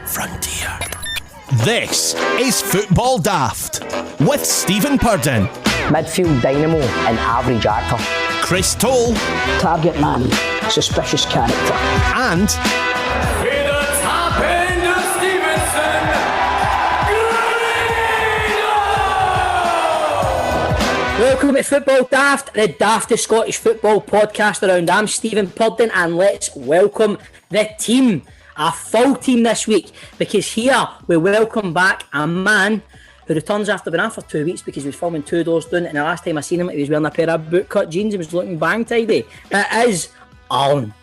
frontier. This is Football Daft with Stephen Purden, midfield dynamo and average actor, Chris Toll, target man, suspicious character, and welcome to Football Daft, the daftest Scottish football podcast around. I'm Stephen Purden, and let's welcome the team, a full team this week, because here we welcome back a man who returns after being out for 2 weeks because he was filming Two Doors Down, and the last time I seen him he was wearing a pair of bootcut jeans. He was looking bang tidy. It is Alan.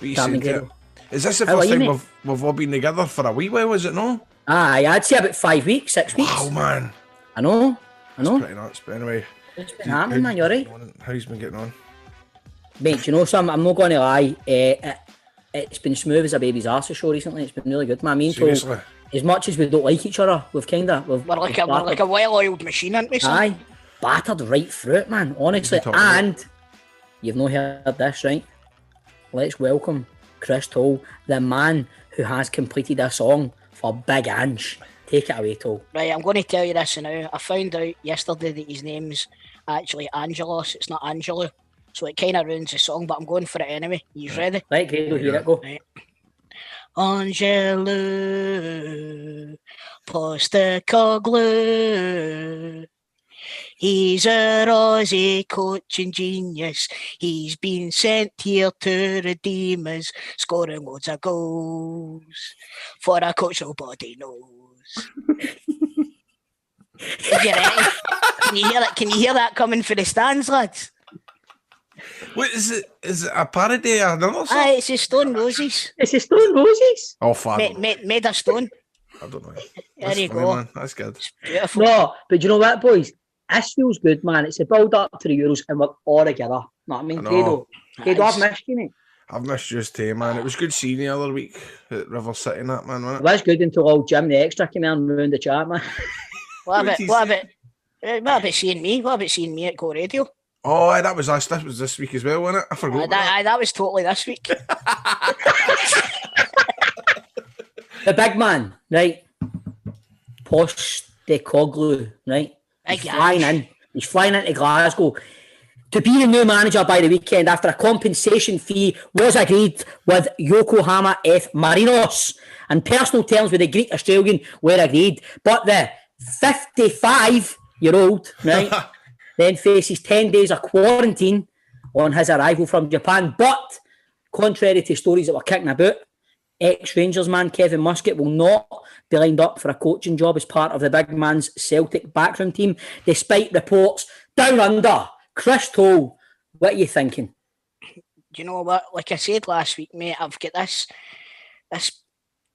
Is this the first time we've all been together for a wee while, is it no? Aye, I'd say about 5 weeks, 6 weeks. Wow, man. I know. It's pretty nuts, but anyway. What's been happening, man? You alright? How's been getting on? Mate, do you know something? I'm not going to lie. It's been smooth as a baby's arse show recently. It's been really good, man. Seriously? As much as we don't like each other, we're like a well-oiled machine, aren't we, son? Aye, battered right through it, man, honestly. And you've not heard this, right? Let's welcome Chris Toll, the man who has completed a song for Big Ange. Take it away, Toll. Right, I'm going to tell you this now. I found out yesterday that his name's actually Angelos. It's not Angelo. So it kind of ruins the song, but I'm going for it anyway. You ready? Right, great, here it go. Right. Angelo Postecoglou, he's a Aussie coaching genius. He's been sent here to redeem us, scoring loads of goals for a coach nobody knows. Can you hear that coming for the stands, lads? What is it? Is it a parody or another song? Aye, it's the Stone Roses. It's the Stone Roses. Oh, fuck. Made of stone. I don't know. There you go. Man. That's good. It's beautiful. No, but you know what, boys? This feels good, man. It's a build up to the Euros, and we're all together. Know what I mean? Credo, I've missed you, mate. I've missed you too, man. It was good seeing you the other week at River City and that, man, wasn't It was good until old Jim the extra came in and ruined the chat, man. What about seeing me? What about seeing me at Go Radio? Oh, aye, that was us. That was this week as well, wasn't it? I forgot. That was totally this week. The big man, right? Postecoglou, right? He's flying into Glasgow to be the new manager by the weekend after a compensation fee was agreed with Yokohama F. Marinos, and personal terms with the Greek Australian were agreed. But the 55-year-old, right, then faces 10 days of quarantine on his arrival from Japan. But contrary to stories that were kicking about, ex-Rangers man Kevin Muscat will not be lined up for a coaching job as part of the big man's Celtic backroom team, despite reports down under. Chris Toll, what are you thinking? Do you know what? Like I said last week, mate, I've got this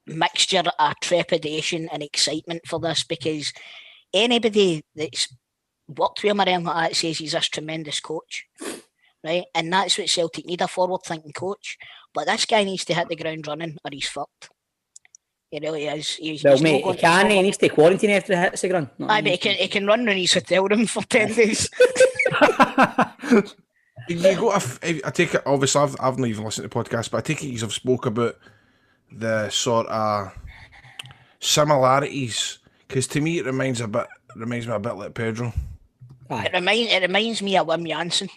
mixture of trepidation and excitement for this, because anybody that's worked with him around like that says he's this tremendous coach, right? And that's what Celtic need, a forward-thinking coach. But this guy needs to hit the ground running or he's fucked. He really is. He's he needs to quarantine after he hits the ground. Aye, but he can run in his hotel room for 10 days. You go. I take it. Obviously, I've not even listened to the podcast, but I take it you've spoke about the sort of similarities, because to me it reminds me a bit like Pedro. Aye. It reminds me of Wim Jansen.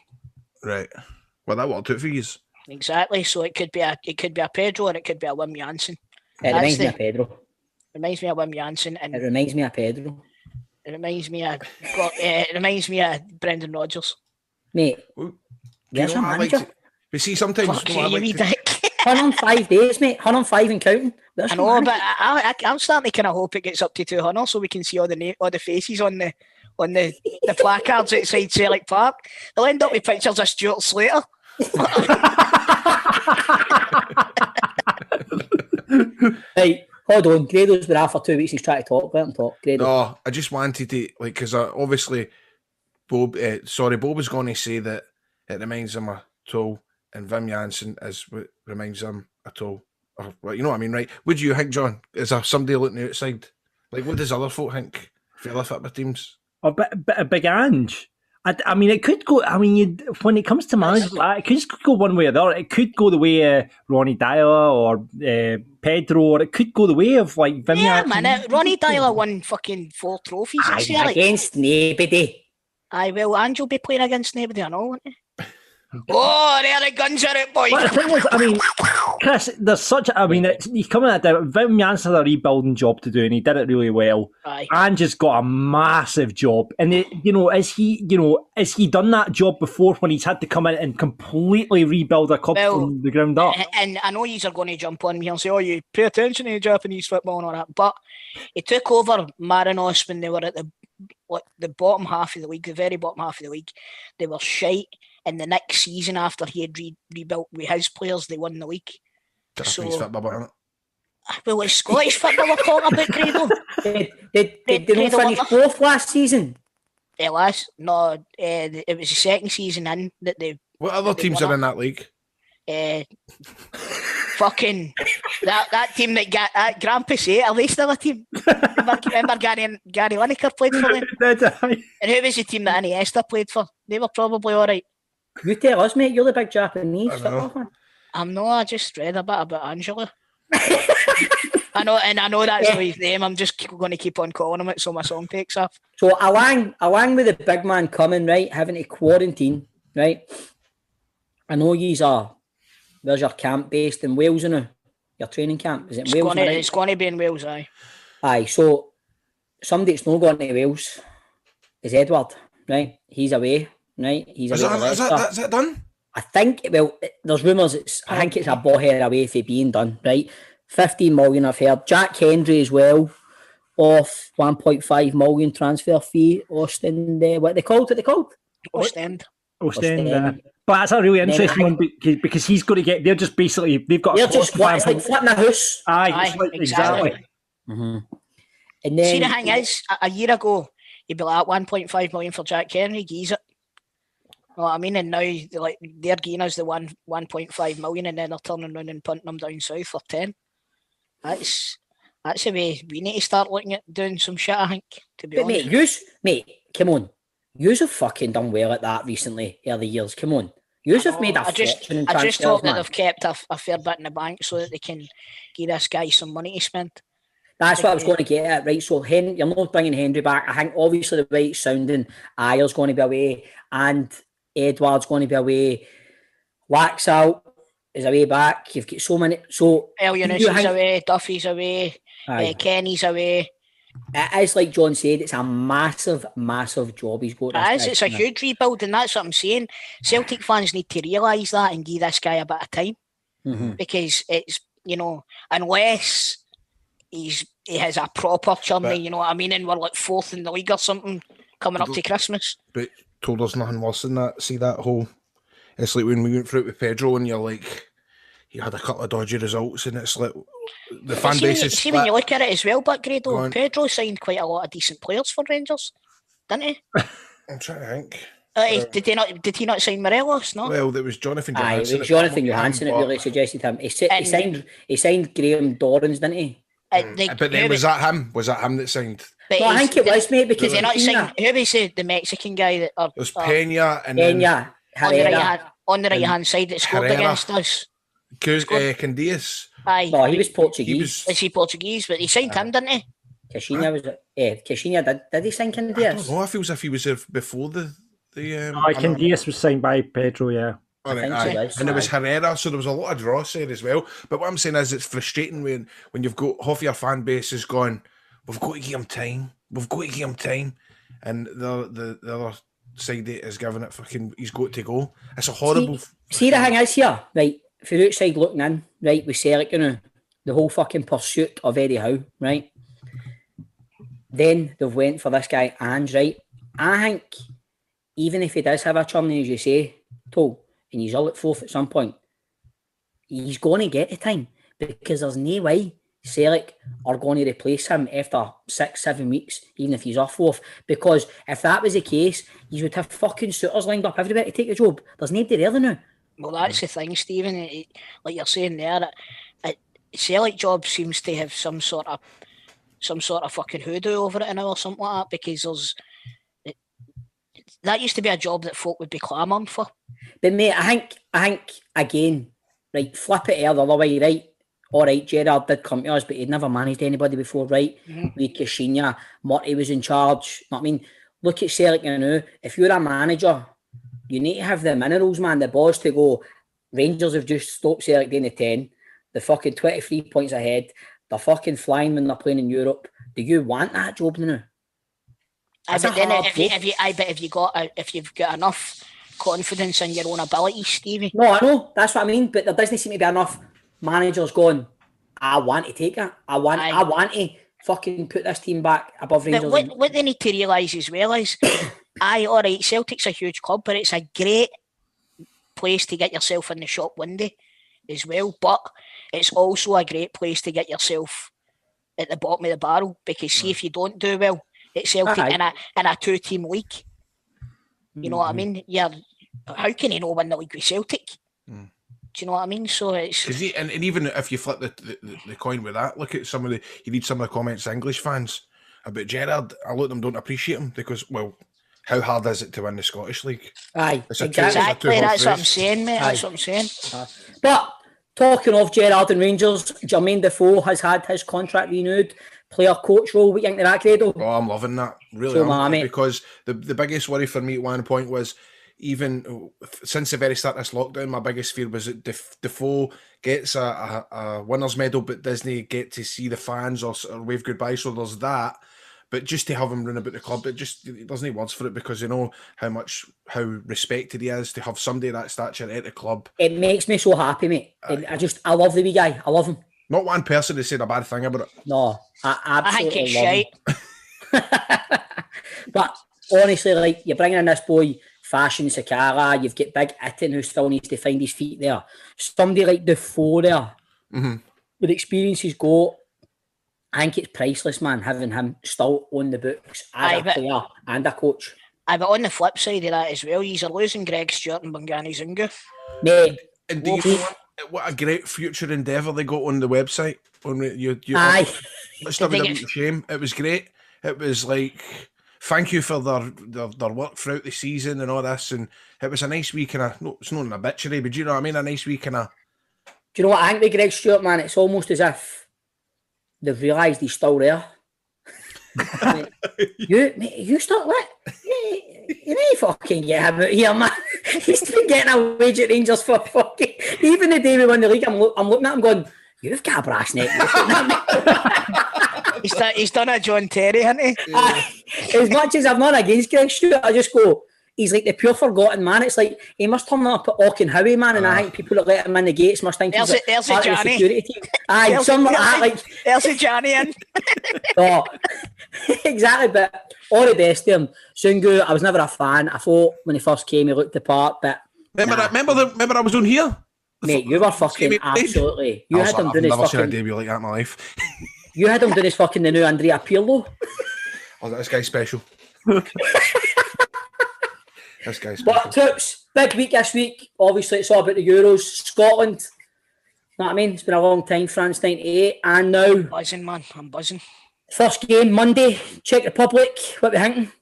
Right. Well, that worked out for you. Exactly. So it could be a Pedro or it could be a Wim Jansen. It reminds me of Pedro. Reminds me of Wim Jansen, and it reminds me of Pedro. It reminds me of Brendan Rodgers. Mate, yes, I'm manager. We see sometimes. Dick. 105 days, mate. 105 and counting. I know, but I'm starting to kind of hope it gets up to 200 so we can see all the faces on the placards outside Celtic Park. They'll end up with pictures of Stuart Slater. Hey, hold on. Grado's been out for 2 weeks. He's trying to talk. Let him talk. Grado. No, I just wanted to, because obviously Bob was going to say that it reminds him of Toll, and Wim Jansen is what reminds him of Toll. Or, you know what I mean, right? What do you think, John? Is there somebody looking outside? Like, what does other folk think for the football teams? A bit of Big Ange. I mean, it could go. I mean, when it comes to managers, it could just go one way or the other. It could go the way of Ronnie Dyler or Pedro, or it could go the way of like Vim. Yeah, man. Ronnie Dyler won fucking 4 trophies at Celtic. Against nobody. Aye, well, Ange will be playing against nobody, I know, won't he? Oh, there the guns are out, boys. But the thing is, I mean, Chris, there's such. He's coming at it. Vim Janssen had a rebuilding job to do, and he did it really well. Aye. And just got a massive job. And has he done that job before when he's had to come in and completely rebuild a club from the ground up? And I know yous are going to jump on me and say, "Oh, you pay attention to Japanese football and all that." But he took over Marinos when they were at the bottom half of the league, the very bottom half of the league. They were shite. And the next season, after he had rebuilt with his players, they won the league. Japanese football, isn't it? Well, it's Scottish football we're talking about, Credo. Did they not finish fourth last season? It was. No, it was the second season in that they... What other teams are in that league? Fucking... that team that got... Grampus 8, are they still a team? Remember Gary Lineker played for them? And who was the team that Iniesta played for? They were probably alright. You tell us, mate. You're the big Japanese football fan. I'm not. I just read a bit about Angela. I know that's not his name. I'm just going to keep on calling him it so my song takes off. So along with the big man coming, right, having to quarantine, right? I know yous are. Where's your camp based in Wales now? Your training camp is it in Wales? It's going to be in Wales, aye. Aye. So somebody that's not going to Wales is Edward, right? He's away. Right, he's is that done? I think. Well, there's rumours. I think it's a bother away for being done. Right, 15 million I've heard. Jack Hendry as well, off 1.5 million transfer fee. Austin, what are they called? Ostend. But that's a really interesting one because he's going to get. They're just basically they've got. They're just it's like flipping a house. Aye, exactly. Mm-hmm. And then, see, the thing is, a year ago, you'd be like 1.5 million for Jack Henry. Geese it. You know what I mean? And now they're giving us the 1.5 million, and then they're turning around and punting them down south for 10. That's the way we need to start looking at doing some shit, I think. To be honest, mate, come on. Yous have fucking done well at that recently, early years. Come on. Yous have made a fortune in transfers, I just hope that they've kept a fair bit in the bank so that they can give this guy some money to spend. That's what I was going to get at, right? So you're not bringing Henry back. I think obviously the way it's sounding, Ayer's going to be away, and Edward's going to be away. Laxalt is away back. You've got so many. So Elionis is away. Duffy's away. Kenny's away. It is like John said. It's a massive, massive job he's got. It's a huge rebuild, and that's what I'm saying. Celtic fans need to realise that and give this guy a bit of time, because it's unless he has a proper journey, you know what I mean, and we're like 4th in the league or something coming up to Christmas. But told us nothing worse than that. See that whole... It's like when we went through it with Pedro and you're like, he had a couple of dodgy results and it's like the fan base is split. See, when you look at it as well, but Grado, Pedro signed quite a lot of decent players for Rangers, didn't he? I'm trying to think. Did he not sign Morelos? No. Well, there was Jonathan Johansson. It was Jonathan Johansson that really suggested him. He signed Graham Dorrans, didn't he? But then was that him? Was that him that signed? No, I think it was, mate, because he not signed. Who was the Mexican guy that? It was Pena and Pena. On the right hand side that scored against us. Candias. Aye. No, he was Portuguese. Is he Portuguese? But he signed him, didn't he? Caixinha was it? Caixinha did he sign Candias? I don't know. I feel as if he was there before the. Candias was signed by Pedro, yeah. And there was Herrera, so there was a lot of dross there as well. But what I'm saying is, it's frustrating when you've got half your fan base is going, we've got to give him time. We've got to give him time. And the other side is giving it fucking, he's got to go. It's a horrible... See the thing is here, right, from the outside looking in, right, with Celtic, the whole fucking pursuit of Eddie Howe, right? Then they've went for this guy, Ange, right? I think, even if he does have a churning, as you say, Toll, and he's all at 4th at some point, he's going to get the time, because there's no way Celtic are going to replace him after 6-7 weeks, even if he's off 4th. Because if that was the case, you would have fucking suitors lined up everywhere to take the job. There's nobody there now. Well, that's the thing, Stephen. Like you're saying there, Celtic job seems to have some sort of fucking hoodoo over it now or something like that, because that used to be a job that folk would be clamouring for. But mate, I think again, right, flip it here the other way, right? All right, Gerrard did come to us, but he'd never managed anybody before, right? With Caixinha, Murty was in charge. I mean, look at Celtic now. If you're a manager, you need to have the minerals, man, the balls to go. Rangers have just stopped Celtic doing the 10. They're fucking 23 points ahead. They're fucking flying when they're playing in Europe. Do you want that job now? But then if you've got enough confidence in your own abilities, Stevie. No, I know. That's what I mean. But there doesn't seem to be enough managers going, I want to take it. I want to fucking put this team back above Rangers. But what they need to realise as well is, all right, Celtic's a huge club, but it's a great place to get yourself in the shop window as well. But it's also a great place to get yourself at the bottom of the barrel, because see if you don't do well at Celtic in a two-team league, you know what I mean? How can you not win the league with Celtic? Do you know what I mean? So it's and even if you flip the coin with that, look at you read some of the comments English fans about Gerrard. A lot of them don't appreciate him because, well, how hard is it to win the Scottish League? Aye, exactly. That's what I'm saying, mate. That's what I'm saying. But talking of Gerrard and Rangers, Jermaine Defoe has had his contract renewed. Player coach role. What do you think of that, Grado? Oh, I'm loving that. Really, because the biggest worry for me at one point was, even since the very start of this lockdown, my biggest fear was that Defoe gets a winner's medal but doesn't get to see the fans or wave goodbye. So there's that. But just to have him run about the club, it doesn't need words for it, because you know how respected he is to have somebody of that stature at the club. It makes me so happy, mate. I love the wee guy. I love him. Not one person has said a bad thing about it. No, I absolutely think it's shite. But honestly, like, you're bringing in this boy, Fashion Sakara, you've got Big Itten who still needs to find his feet there. Somebody like Defoe there, with experience he's got, I think it's priceless, man, having him still on the books as a player and a coach. But on the flip side of that as well, you're losing Greg Stewart and Bongani Zungu. Mate, and do you know what a great future endeavour they got on the website? Let's not be a shame. It was great. It was like, thank you for their work throughout the season and all this, and it was a nice week and it's not an obituary, but do you know what I mean? A nice week and Do you know what I think with Greg Stewart, man? It's almost as if they've realised he's still there. You still lit? You need fucking get him out here, man. He's been getting a wage at Rangers for fucking... Even the day we won the league, I'm looking at him going, you've got a brass neck. He's done a John Terry, hasn't he? As much as I'm not against Greg Stewart, I just go, he's like the pure forgotten man. It's like he must turn up at Auchenhowie, man, and I think people that let him in the gates must think he's part of the security team. Aye, something like that. Like, there's a Johnny in. Oh, exactly, but all the best to him. Zungu, I was never a fan. I thought when he first came, he looked the part, but remember I was on here? Mate, you were fucking absolutely. You had him doing his fucking... I've never seen a debut like that in my life. You had him doing his fucking the new Andrea Pirlo. Oh, this guy's special. This guy's special. But Toops, big week this week. Obviously, it's all about the Euros. Scotland. Know what I mean? It's been a long time. France 98, and now buzzing, man. I'm buzzing. First game Monday. Czech Republic. What we thinking?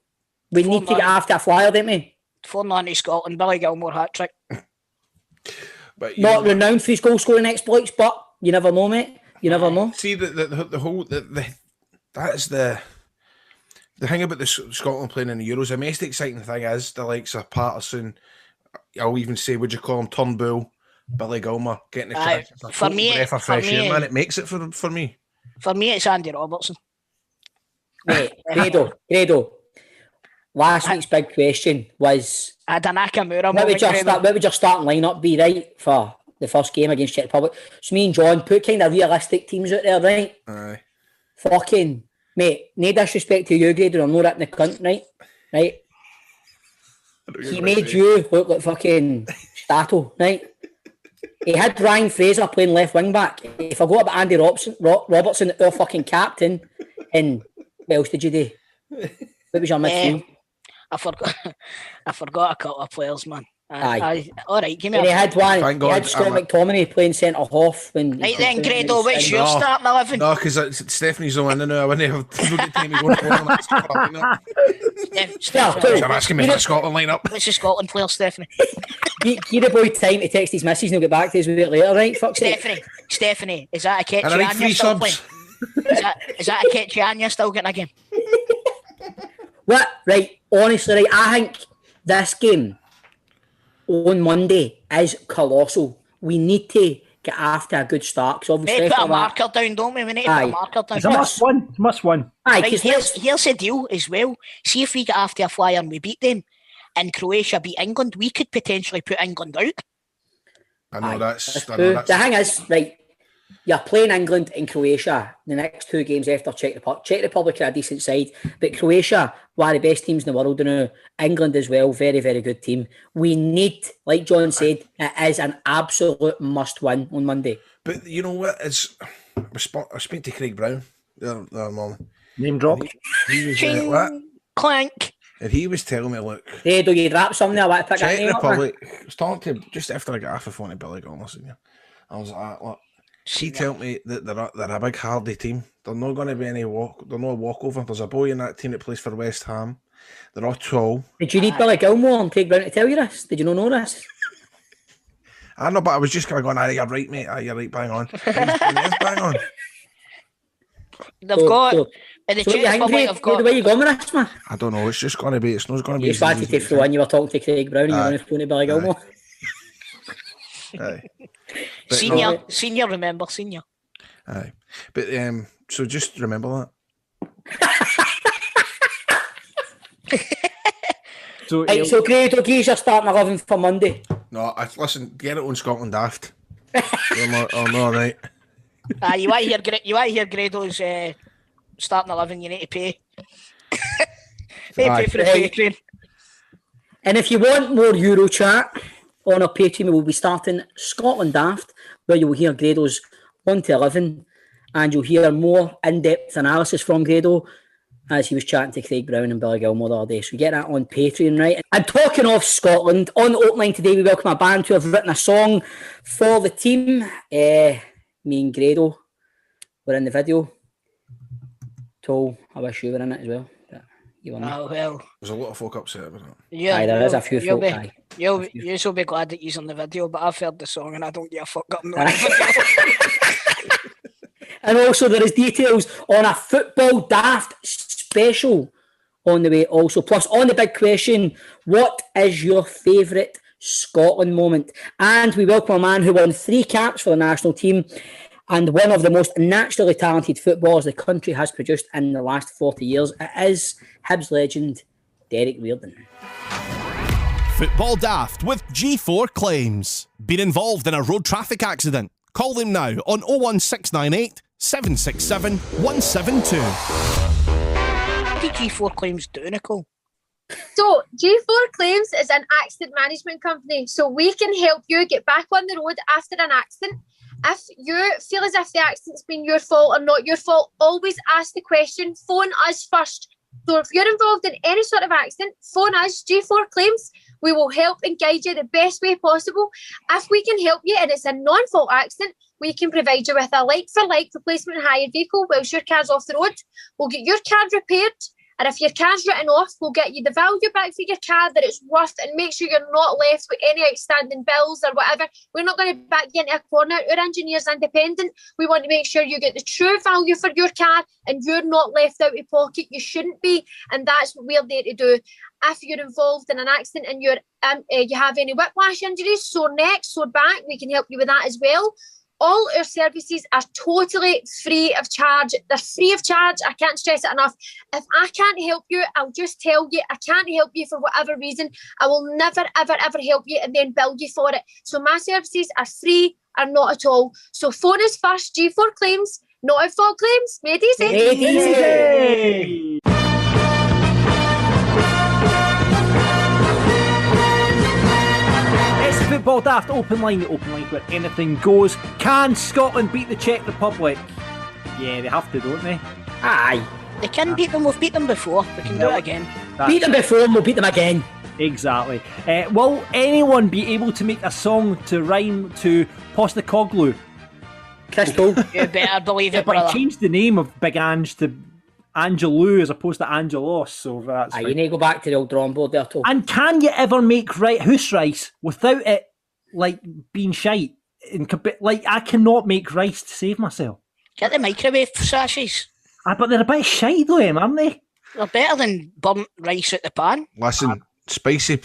We need to get after a flyer, don't we? 4-0 to Scotland. Billy Gilmore hat trick. Not renowned for his goal scoring exploits, but you never know, mate. You never know. See the whole that is the thing about the Scotland playing in the Euros. The most exciting thing is the likes of Patterson. I'll even say, would you call him Turnbull, Billy Gilmore getting the chance? For me, man, it makes it for me. For me, it's Andy Robertson. Wait, Grado. Last week's big question was... Nakamura. What would your starting lineup be, right, for the first game against Czech Republic? So me and John put kind of realistic teams out there, right? Aye. Fucking... Mate, no disrespect to you, Grado, I'm not at the cunt, right? Right? He made you look like fucking Stato, right? He had Ryan Fraser playing left wing back. He forgot about Andy Robertson, our fucking captain. And what else did you do? What was your midfield? I forgot a couple of players, man. Aye. All right, give me And he had one. Thank He God, had Scott I'm McTominay playing centre half when. Right then, Grado, what's your No. starting 11? No, because Stephanie's the one. I wouldn't have the time to go for lineup. Stephanie, I'm asking me for the Scotland lineup. what's your Scotland player, Stephanie? Give the boy time to text his missus and he'll get back to us a bit later, right? Fuck's sake. Stephanie, is that a catchy And I need and 3 you're still subs. playing? Is that a catchy and you're still getting a game? What? Right, honestly, right, I think this game on Monday is colossal. We need to get after a good start. Because obviously, We put a after that- marker down, don't we? We need to put a marker down. It's a must-win. It's a must-win. Aye, Right, 'cause here's the deal as well. See if we get after a flyer and we beat them, and Croatia beat England, we could potentially put England out. I know that's true. The thing is, right, you're playing England and Croatia the next 2 games after Czech Republic. Czech Republic are a decent side, but Croatia, one of the best teams in the world now. England as well, very, very good team. We need, like John said, it is an absolute must-win on Monday. But you know what? I speak to Craig Brown the other morning. Name drop. He was Ching, what? clank. And he was telling me, look, Hey, do you drop something? I want to pick that Czech name up, man. Republic. I was talking to him just after I got off the phone to Billy Gone, listen, yeah. I was like, look, he told me that they're a big hardy team. They're not going to be any they're not a walkover. There's a boy in that team that plays for West Ham. They're all tall. Did you need Billy Gilmore and Craig Brown to tell you this? Did you not know this? I know, but I was just kind of going, you're right, mate. You're right, bang on. He is bang on. They've got So in the what Czech you think, Republic. Craig? I've got. Where you going with this, man? I don't know. It's just going to be. It's not going to be. You just wanted to throw in, you were talking to Craig Brown and you were on the phone to Billy Gilmore. Aye. But Senior, no, senior, remember, senior. aye. But so just remember So, Right, so Craig, okay, you're starting 11 for Monday. that. No, listen. Get it on Scotland Daft. I'm all right. You want to hear Grado's starting 11? You need to pay. Pay for the Patreon. And if you want more Euro chat on our Patreon, we will be starting Scotland Daft, where you'll hear Grado's 1 to 11, and you'll hear more in-depth analysis from Grado as he was chatting to Craig Brown and Billy Gilmore the other day. So get that on Patreon, right? And talking of Scotland, on the opening today, we welcome a band who have written a song for the team. Me and Grado were in the video. Toll, I wish you were in it as well. But you were not. Oh well. There's a lot of folk upset with it. Yeah, Aye, there is a few folk. You'll be glad that he's on the video, but I've heard the song and I don't give a fuck. I'm not. And also there is details on a Football Daft special on the way also. Plus on the big question, what is your favourite Scotland moment? And we welcome a man who won 3 caps for the national team and one of the most naturally talented footballers the country has produced in the last 40 years. It is Hibs legend Derek Riordan. Football Daft with G4 Claims. Been involved in a road traffic accident? Call them now on 01698 767 172. What did G4 Claims do, Nicole? So, G4 Claims is an accident management company, so we can help you get back on the road after an accident. If you feel as if the accident's been your fault or not your fault, always ask the question, phone us first. So if you're involved in any sort of accident, phone us, G4 Claims. We will help and guide you the best way possible. If we can help you and it's a non-fault accident, we can provide you with a like-for-like replacement hired vehicle whilst your car's off the road. We'll get your car repaired, and if your car's written off, we'll get you the value back for your car that it's worth and make sure you're not left with any outstanding bills or whatever. We're not going to back you into a corner. Our engineer's independent. We want to make sure you get the true value for your car and you're not left out of pocket. You shouldn't be, and that's what we're there to do. If you're involved in an accident and you have any whiplash injuries, sore neck, sore back, we can help you with that as well. All our services are totally free of charge. They're free of charge. I can't stress it enough. If I can't help you, I'll just tell you I can't help you for whatever reason. I will never, ever, ever help you and then bill you for it. So my services are free or not at all. So phone us first, G4 Claims, not at fault claims. Made easy. Made easy. It's Football Daft open line where anything goes. Can Scotland beat the Czech Republic? Yeah, they have to, don't they? Aye. They can beat them. We've beat them before. We can do it again. Beat them before and we'll beat them again. Exactly. Will anyone be able to make a song to rhyme to Postecoglou? Crystal. You better believe it, But brother. he changed the name of Big Ange to Angelou as opposed to Angelos, so that's You fine. need to go back to the old drawing board there, too. And can you ever make house rice without it like being shite? Like I cannot make rice to save myself. Get the microwave sachets. But they're a bit shite though, aren't they? They're better than burnt rice out the pan. Listen, spicy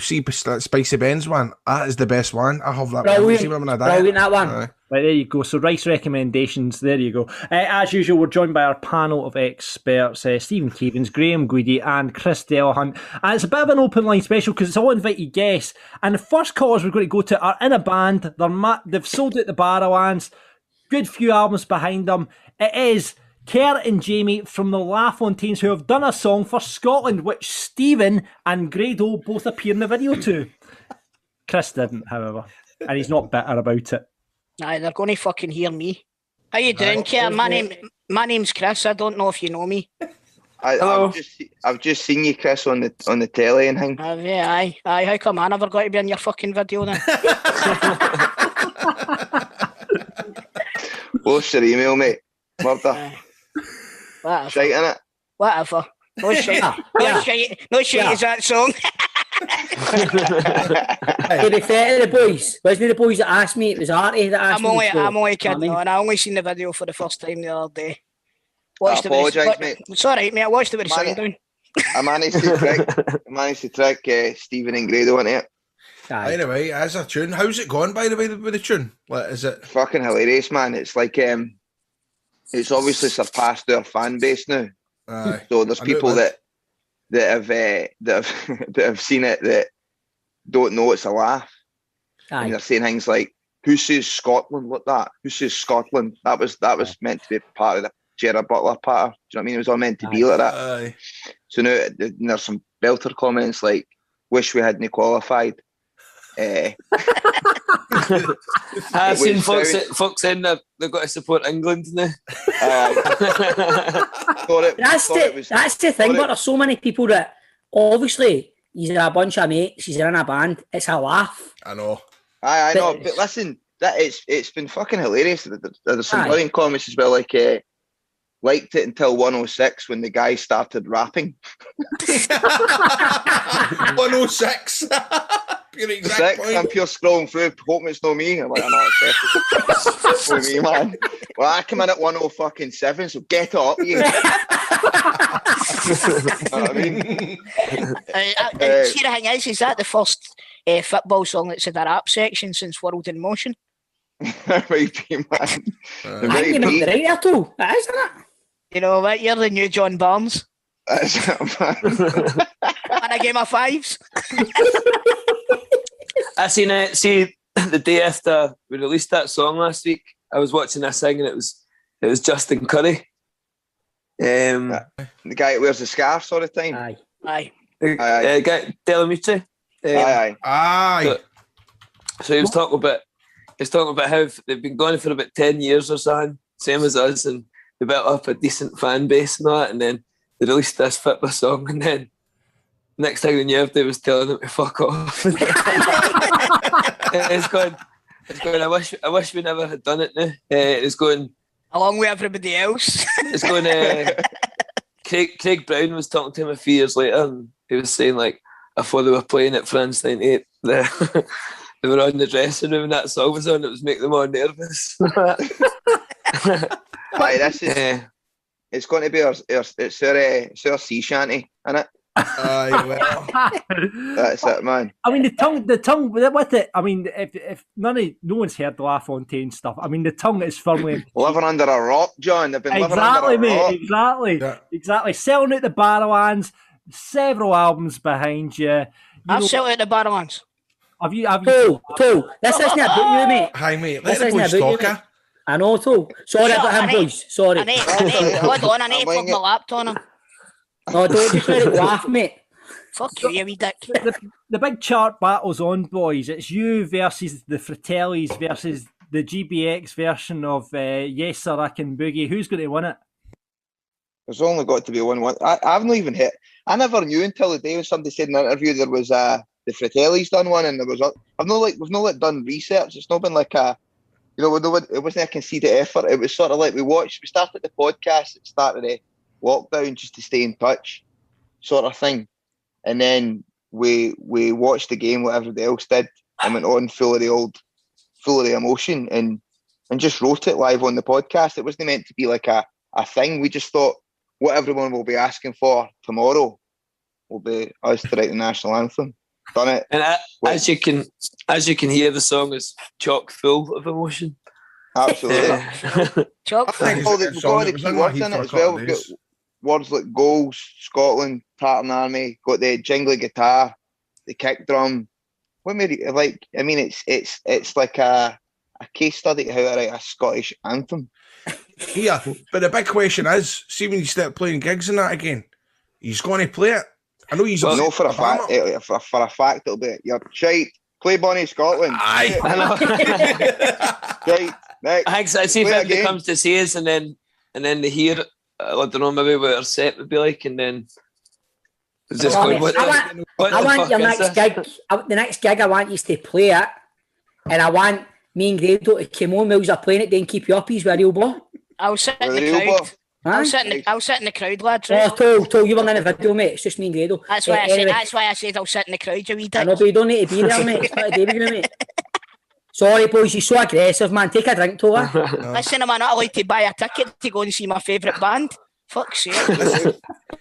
Ben's one. That is the best one. I have that Brilliant. one. See when I'm on a diet. Brilliant, that one. Aye. Right, there you go. So rice recommendations, there you go. As usual, we're joined by our panel of experts, Stephen Cavins, Graham Guidi and Chris Delahunt. And it's a bit of an open line special because it's all invited guests. And the first callers we're going to go to are in a band. They've sold out the Barrowlands. Good few albums behind them. It is Kerr and Jamie from the LaFontaines who have done a song for Scotland, which Stephen and Grado both appear in the video to. Chris didn't, however. And he's not bitter about it. Aye, they're going to fucking hear me. How you doing, Kerr? My name's Chris. I don't know if you know me. I've just seen you, Chris, on the telly and thing. Yeah, aye. How come I never got to be in your fucking video then? What's your email, mate? Murder. Whatever. Shite in it. Whatever. No shit. No shit is that song. To be fair to the boys, wasn't it the boys that asked me? It was Artie that asked me. I'm only kidding, and I only seen the video for the first time the other day. I apologise, mate. It's alright, mate. I watched it with the sound down. I managed to trick Stephen and Grado into it. Anyway, as a tune, how's it going, by the way, with the tune? Like, is it fucking hilarious, man? It's like it's obviously surpassed our fan base now. So there's people that have seen it that don't know it's a laugh. And they're saying things like, "Who says Scotland like that? Who says Scotland?" That was meant to be part of the Gerard Butler patter. Do you know what I mean? It was all meant to be like that. So now there's some belter comments like, "Wish we hadn't qualified." I've seen folks saying that they've got to support England now. That's the thing, but there's so many people that obviously you're a bunch of mates, you're in a band, it's a laugh. I know. I know, but listen, that it's been fucking hilarious. There's some brilliant comments as well, like liked it until 106 when the guy started rapping. 106. Your exact point. I'm pure scrolling through, hoping it's not me. I'm like, I know it's definitely me, man. Well, I come in at 107, so get up. You know what I mean? See, the thing is that the first football song that's in the rap section since World in Motion? Might be, man. I think you might be right there too. That isn't it? You know what? You're the new John Barnes. That's it, man. And a game of fives. I seen it. See, the day after we released that song last week, I was watching this thing and it was Justin Curry. The guy that wears the scarf all the time. Aye. Guy Delamucci. Aye. So he was talking about how they've been going for about 10 years or something, same as us, and they built up a decent fan base and all that, and then they released this Fitba song, and then next thing they knew, everybody was telling them to fuck off. It's going. I wish we never had done it now. It's going along with everybody else. It's going. Craig Brown was talking to him a few years later, and he was saying like, I thought they were playing at France '98. They were on the dressing room and that song was on. It was making them all nervous. Aye, this is. It's going to be our sea shanty, isn't it? Aye, well. That's it, man. I mean, the tongue with it. I mean, if no one's heard the LaFontaine stuff. I mean, the tongue is firmly living under a rock, John. They've been living under a rock. Exactly. Selling out the Barrowlands, several albums behind you. I've sold out the Barrowlands. Have you? Two. This isn't about you, mate. Hi, mate. Let the boys talk. I know, too. Sorry about him, boys. Sorry. Hold on, I need to put my laptop on him. No, don't just let it laugh, mate. Fuck you, you wee dick. The big chart battle's on, boys. It's you versus the Fratellis versus the GBX version of Yes Sir I Can Boogie. Who's going to win it? There's only got to be one. I've not even hit. I never knew until the day when somebody said in an interview there was a the Fratelli's done one, and we've not done research. It's not been like a, it wasn't a conceited effort. It was sort of like we started the podcast at the start of the lockdown just to stay in touch, sort of thing, and then we watched the game what everybody else did and went on full of the emotion and just wrote it live on the podcast. It wasn't meant to be like a thing. We just thought what everyone will be asking for tomorrow will be us to write the national anthem. Done it. And as you can hear, the song is chock full of emotion. Absolutely. Chock full. We've got all the key words in it as well. We've got words like goals, Scotland, Tartan Army, got the jingly guitar, the kick drum. What made it like? I mean, it's like a case study to how to write a Scottish anthem. Yeah, but the big question is, see when you start playing gigs and that again, he's going to play it. I know he's no for a fact. For a fact, it'll be you're shite. Play Bonnie Scotland. Aye, I know. Right, next. I see if anybody comes to see us and then they hear, I don't know, maybe what our set would be like, and then it's just going, I want your next gig. The next gig, I want you to play it, and I want me and Grado to come on whilst are playing it, then keep you up. He's with a real ball. I'll sit in the crowd. I'll sit in the crowd, lads. Right? Oh, Toll, you weren't in the video, mate. It's just me and Grado. That's why I said I'll sit in the crowd, you wee dick. I know, but you don't need to be there, mate. It's not a day with you, mate. Sorry, boys, you're so aggressive, man. Take a drink, Tola. Listen, man, I like to buy a ticket to go and see my favourite band. Fuck's sake.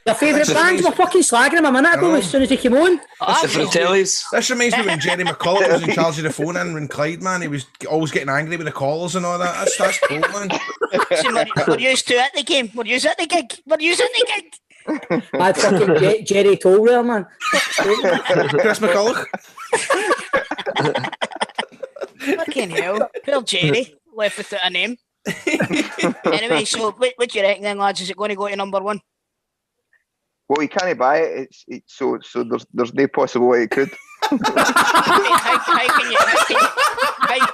Your favourite bands were fucking slagging him a minute ago as soon as he came on. The Fratellis. This reminds me when Jerry McCullough was in charge of the phone in when Clyde, man. He was always getting angry with the callers and all that. That's cool, man. Listen, we're used to at the game. We're used at the gig. I fucking Jerry Toll there, man. Chris McCullough. Fucking hell. Poor Jerry. Left without a name. Anyway, so what do you reckon then, lads? Is it going to go to number one? Well, you can't buy it. So there's no possibility it could.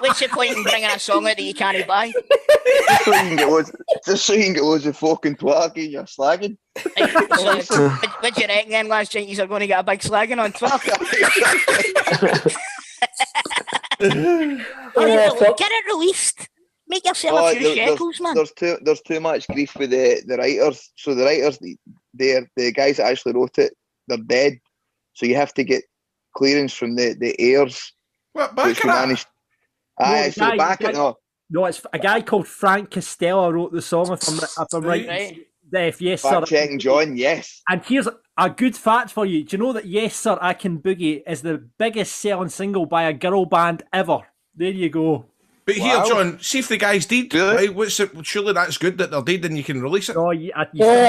What's the point in bringing a song out that you can't buy? Just so you can get loads of fucking twat and you're slagging. So, what do you reckon then, lads? Think you're going to get a big slagging on Twitter? Get it released. Make yourself a few shekels, man. There's too much grief with the writers. So the writers, the guys that actually wrote it, they're dead. So you have to get clearance from the heirs. What, back it? Aye, so back it up. No, it's a guy called Frank Costello wrote the song, if I'm right. Yes, sir. Checking John, yes. And here's a good fact for you. Do you know that Yes, Sir, I Can Boogie is the biggest selling single by a girl band ever? There you go. But here, John, see if the guy's dead. Really? Right? Surely that's good that they're dead and you can release it. Oh,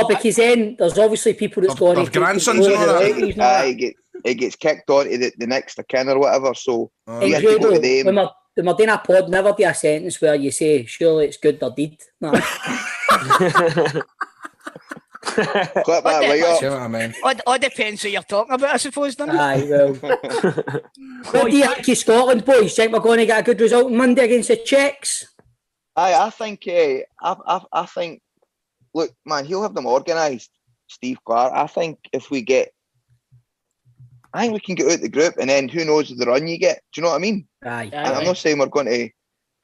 because then there's obviously people that's going to grandsons and all that. It gets kicked on to the next of kin or whatever. So you have to go to them. When we're doing a pod, never do a sentence where you say, surely it's good they're dead. No. Clap that right up. All depends who you're talking about, I suppose, doesn't it? Aye, well. What do you think of Scotland, boys? Think we're going to get a good result on Monday against the Czechs? I think. I think. Look, man, he'll have them organised, Steve Clark. I think we can get out the group, and then who knows the run you get. Do you know what I mean? Aye. And I'm not saying we're going to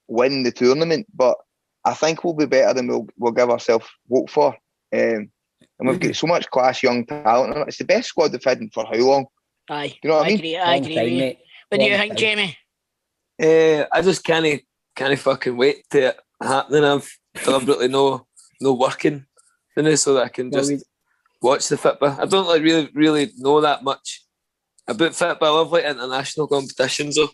win the tournament, but I think we'll be better than we'll give ourselves hope for. And we've got so much class, young talent. It's the best squad we've had for how long? Aye. You know what I mean? I agree. What do you think, Jamie? I just can't fucking wait to it happening. I've deliberately no working in it so that I can just watch the football. I don't really know that much about football. I love international competitions though.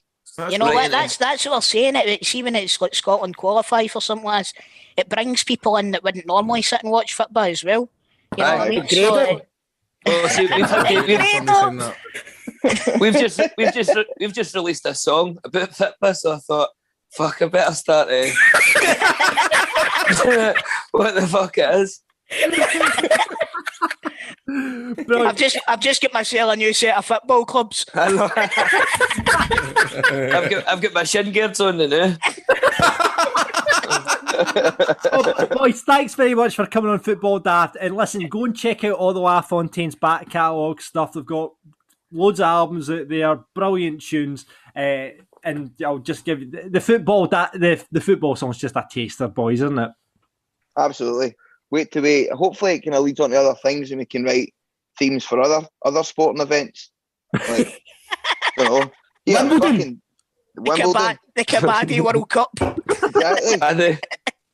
You know what? That's what we're saying. See, when it's like Scotland qualify for something like this, it brings people in that wouldn't normally sit and watch football as well. You know what I mean? We've just released a song about football, so I thought, fuck, I better start. What the fuck it is? I've just got myself a new set of football clubs. I know. I've got my shin guards on now. Boys, thanks very much for coming on Football Daft. And listen, go and check out all the LaFontaine's back catalogue stuff. They've got loads of albums out there, brilliant tunes. And I'll just give you the football. The football song's just a taster, boys, isn't it? Absolutely. Wait. Hopefully, it kind of leads on to other things, and we can write themes for other sporting events. Like, you know, yeah, Wimbledon. The Kabaddi World Cup. Exactly.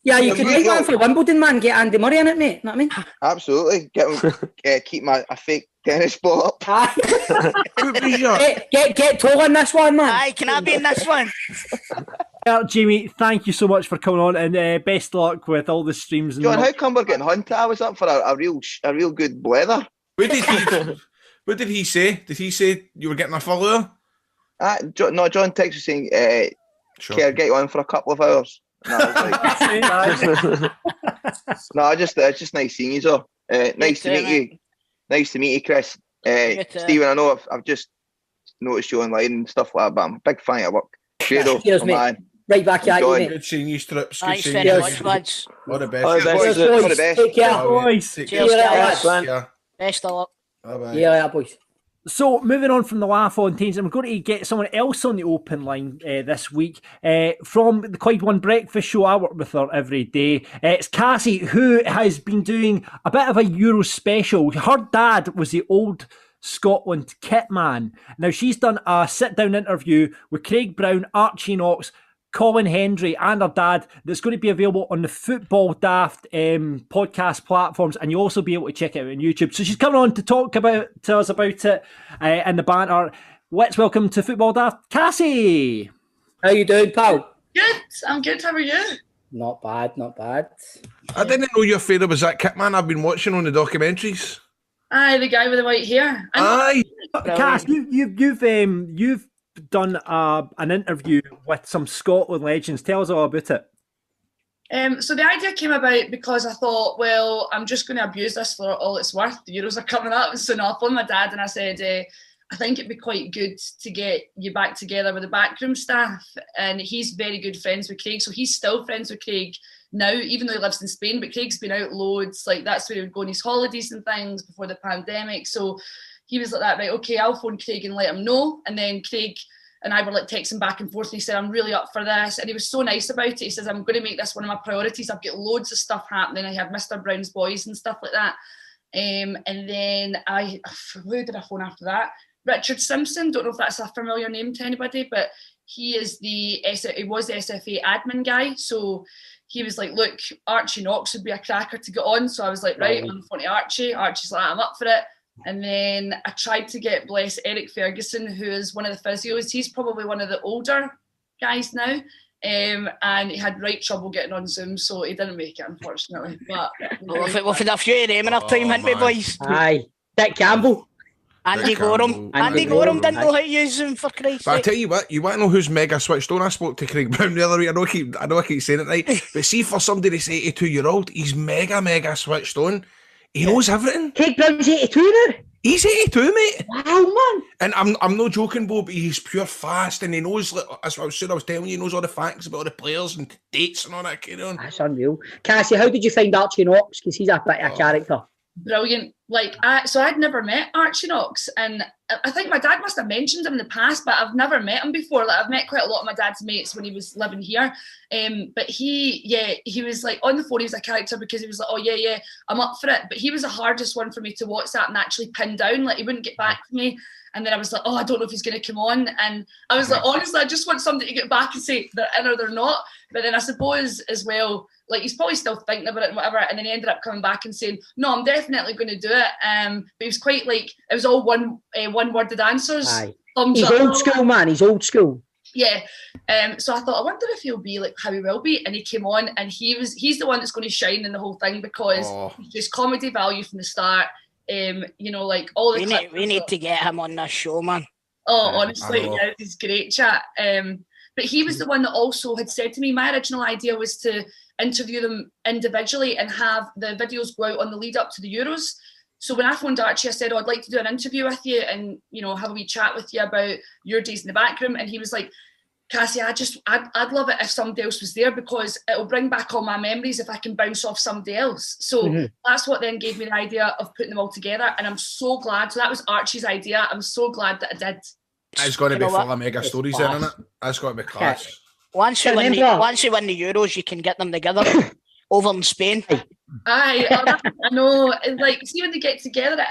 Yeah, you could write one for Wimbledon, man. Get Andy Murray in it, mate. Know what I mean? Absolutely. Keep a fake tennis ball up. Get Toll in this one, man. Aye, can I be in this one? Jamie, thank you so much for coming on, and best luck with all the streams. And John, how come we're getting hunted? I was up for a real good blether. What did he say? Did he say you were getting a follower? John texted me saying, "Can I get you on for a couple of hours?" And I was like, no, it's just nice seeing you, so nice to meet you. Nice to meet you, Chris. Stephen, I know I've just noticed you online and stuff like that, but I'm a big fan of your work. Cheers, mate. Man. Right back at you, mate. Good seeing you, Strips. Good Thanks seeing very you. much, lads. All the best. All the best. Take care. boys. Cheers, guys. Best of luck. Bye-bye. Yeah, boys. So, moving on from the LaFontaines, I'm going to get someone else on the open line this week from the Clyde One Breakfast Show. I work with her every day. It's Cassie, who has been doing a bit of a Euro special. Her dad was the old Scotland kit man. Now, she's done a sit-down interview with Craig Brown, Archie Knox, Colin Hendry and her dad that's going to be available on the Football Daft podcast platforms, and you'll also be able to check it out on YouTube. So she's coming on to talk to us about it and the banter. Let's welcome to Football Daft, Cassie. How you doing, pal? Good, I'm good. How are you? Not bad. I didn't know your favourite was that Kitman I've been watching on the documentaries. Aye, the guy with the white hair. Aye. Cass, you've done an interview with some Scotland legends. Tell us all about it. So the idea came about because I thought, well, I'm just going to abuse this for all it's worth. The Euros are coming up, so I phoned my dad and I said, I think it'd be quite good to get you back together with the backroom staff. And he's very good friends with Craig, so he's still friends with Craig now, even though he lives in Spain. But Craig's been out loads, like that's where he would go on his holidays and things before the pandemic. So he was like that, right, okay, I'll phone Craig and let him know. And then Craig and I were like texting back and forth, and he said, I'm really up for this. And he was so nice about it. He says, I'm going to make this one of my priorities. I've got loads of stuff happening. I have Mr. Brown's Boys and stuff like that. And then who did I phone after that? Richard Simpson. Don't know if that's a familiar name to anybody, but he was the SFA admin guy. So he was like, look, Archie Knox would be a cracker to get on. So I was like, right, I'm on the phone to Archie. Archie's like, I'm up for it. And then I tried to get, bless, Eric Ferguson, who is one of the physios. He's probably one of the older guys now. And he had right trouble getting on Zoom, so he didn't make it, unfortunately. But we've had a few of them in our time, haven't we, boys? Aye. Dick Campbell. Andy Gorham. Andy Gorham didn't know how to use Zoom, for Christ's sake. But I tell you what, you want to know who's mega switched on? I spoke to Craig Brown the other week. I know I keep saying it right, but see, for somebody that's 82-year-old, he's mega switched on. He knows everything. Craig Brown's 82 now? He's 82, mate. Wow, man. And I'm not joking, Bob. He's pure fast, and he knows, like, that's what I was telling you, he knows all the facts about all the players and dates and all that kind of. That's unreal. Cassie, how did you find Archie Knox? Because he's a bit of a character. Brilliant. So I'd never met Archie Knox, and I think my dad must have mentioned him in the past, but I've never met him before. Like, I've met quite a lot of my dad's mates when he was living here. But he was like on the phone, he was a character because he was like, oh yeah, I'm up for it. But he was the hardest one for me to WhatsApp and actually pin down. Like, he wouldn't get back to me. And then I was like, oh, I don't know if he's going to come on. And I was like, honestly, I just want somebody to get back and say they're in or they're not. But then I suppose as well, like, he's probably still thinking about it and whatever. And then he ended up coming back and saying, no, I'm definitely going to do it. But he was quite like, it was all one-worded answers. Aye. Thumbs he's up. Old school, man. He's old school. Yeah. So I thought, I wonder if he'll be like how he will be. And he came on, and he's the one that's going to shine in the whole thing because there's comedy value from the start. Like all the we need to get him on this show, man. Oh, honestly, yeah, he's great chat. But he was the one that also had said to me, my original idea was to interview them individually and have the videos go out on the lead up to the Euros. So when I phoned Archie, I said, I'd like to do an interview with you and, have a wee chat with you about your days in the back room. And he was like, Cassie, I'd love it if somebody else was there, because it'll bring back all my memories if I can bounce off somebody else. So that's what then gave me the idea of putting them all together, and I'm so glad. So that was Archie's idea. I'm so glad that I did. It's going to be full of mega stories then, isn't it? That's got to be class. Once we win the Euros, you can get them together over in Spain. I know. Like, see, when they get together,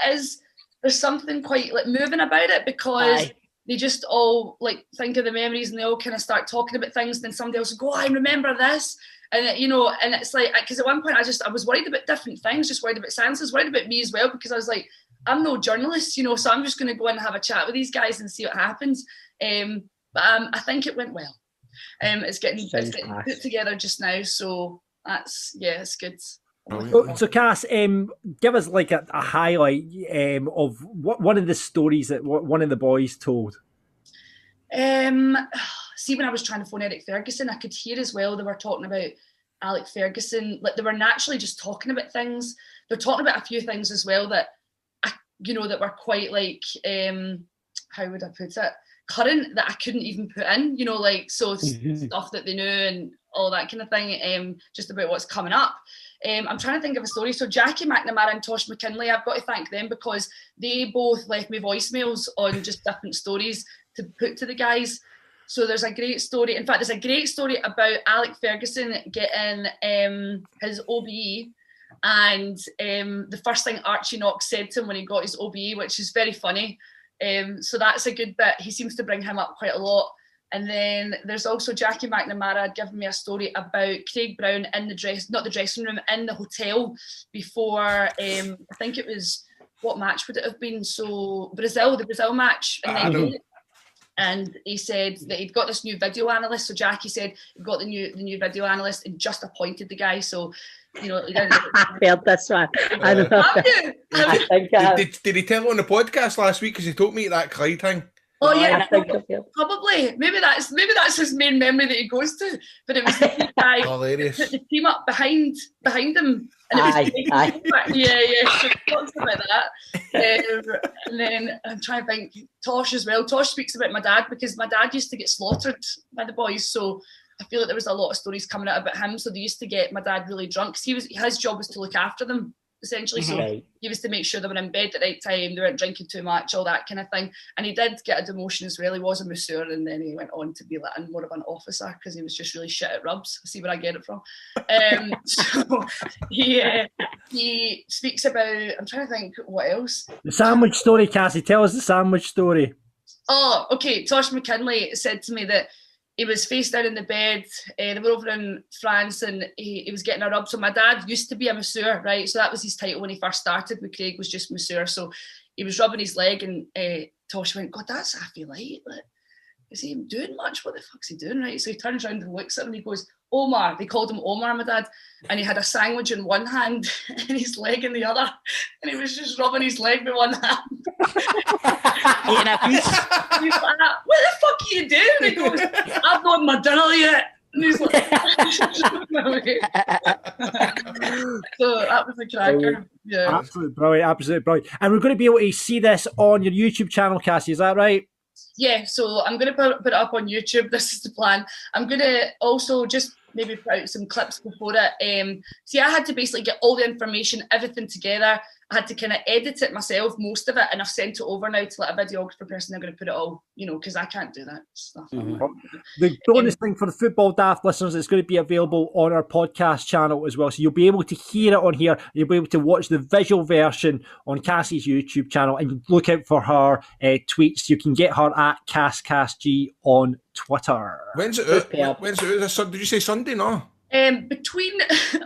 there's something quite like moving about it, because they just all like think of the memories and they all kind of start talking about things. Then somebody else will go, I remember this. And and it's like, because at one point I was worried about different things, just worried about Sansa's, worried about me as well, because I was like, I'm no journalist, so I'm just going to go and have a chat with these guys and see what happens. But I think it went well. It's getting put together just now, so it's good. So Cass, give us like a highlight of one of the stories that one of the boys told. See, when I was trying to phone Eric Ferguson, I could hear as well they were talking about Alec Ferguson. Like, they were naturally just talking about things. They're talking about a few things as well that that were quite like, how would I put it, current, that I couldn't even put in. Stuff that they knew and all that kind of thing. Just about what's coming up. I'm trying to think of a story. So Jackie McNamara and Tosh McKinlay, I've got to thank them, because they both left me voicemails on just different stories to put to the guys. So there's a great story. In fact, there's a great story about Alec Ferguson getting his OBE, and the first thing Archie Knox said to him when he got his OBE, which is very funny. So that's a good bit. He seems to bring him up quite a lot. And then there's also Jackie McNamara giving me a story about Craig Brown in not the dressing room, in the hotel before, I think it was, what match would it have been? So the Brazil match. And he said that he'd got this new video analyst. So Jackie said he got the new video analyst and just appointed the guy. So, he didn't. I felt this one. I know. Did he tell it on the podcast last week? Because he told me that Clyde thing. Oh yeah, probably. Maybe that's his main memory that he goes to. But it was the guy put the team up behind him, and it was yeah. So he talks about that, and then I'm trying to think. Tosh as well. Tosh speaks about my dad, because my dad used to get slaughtered by the boys, so I feel like there was a lot of stories coming out about him. So they used to get my dad really drunk, because his job was to look after them, essentially. So he was to make sure they were in bed at the right time, they weren't drinking too much, all that kind of thing. And he did get a demotion as well. He was a masseur, and then he went on to be like more of an officer, because he was just really shit at rubs. See where I get it from. So he speaks about, I'm trying to think what else. The sandwich story, Cassie. Tell us the sandwich story. Oh, okay. Tosh McKinlay said to me that he was face down in the bed. They were over in France, and he was getting a rub. So my dad used to be a masseur, right? So that was his title when he first started with Craig, was just masseur. So he was rubbing his leg, and Tosh went, God, that's halfway light. Like, is he doing much? What the fuck's he doing, right? So he turns around and looks at him, and he goes, Omar. They called him Omar, my dad. And he had a sandwich in one hand and his leg in the other. And he was just rubbing his leg with one hand. He's like, what the fuck are you doing? And he goes, I've not had my dinner yet. And he's like, so that was a cracker. Yeah. Absolutely brilliant. And we're going to be able to see this on your YouTube channel, Cassie, is that right? Yeah, so I'm going to put it up on YouTube. This is the plan. I'm going to also just maybe put out some clips before it. See, I had to basically get all the information, everything together. I had to kind of edit it myself, most of it, and I've sent it over now to like a videographer person. They're going to put it all, because I can't do that stuff. The bonus thing for the Football Daft listeners, it's going to be available on our podcast channel as well. So you'll be able to hear it on here. You'll be able to watch the visual version on Cassie's YouTube channel, and look out for her tweets. You can get her at CassG on Twitter. When's it out? Did you say Sunday? No. Between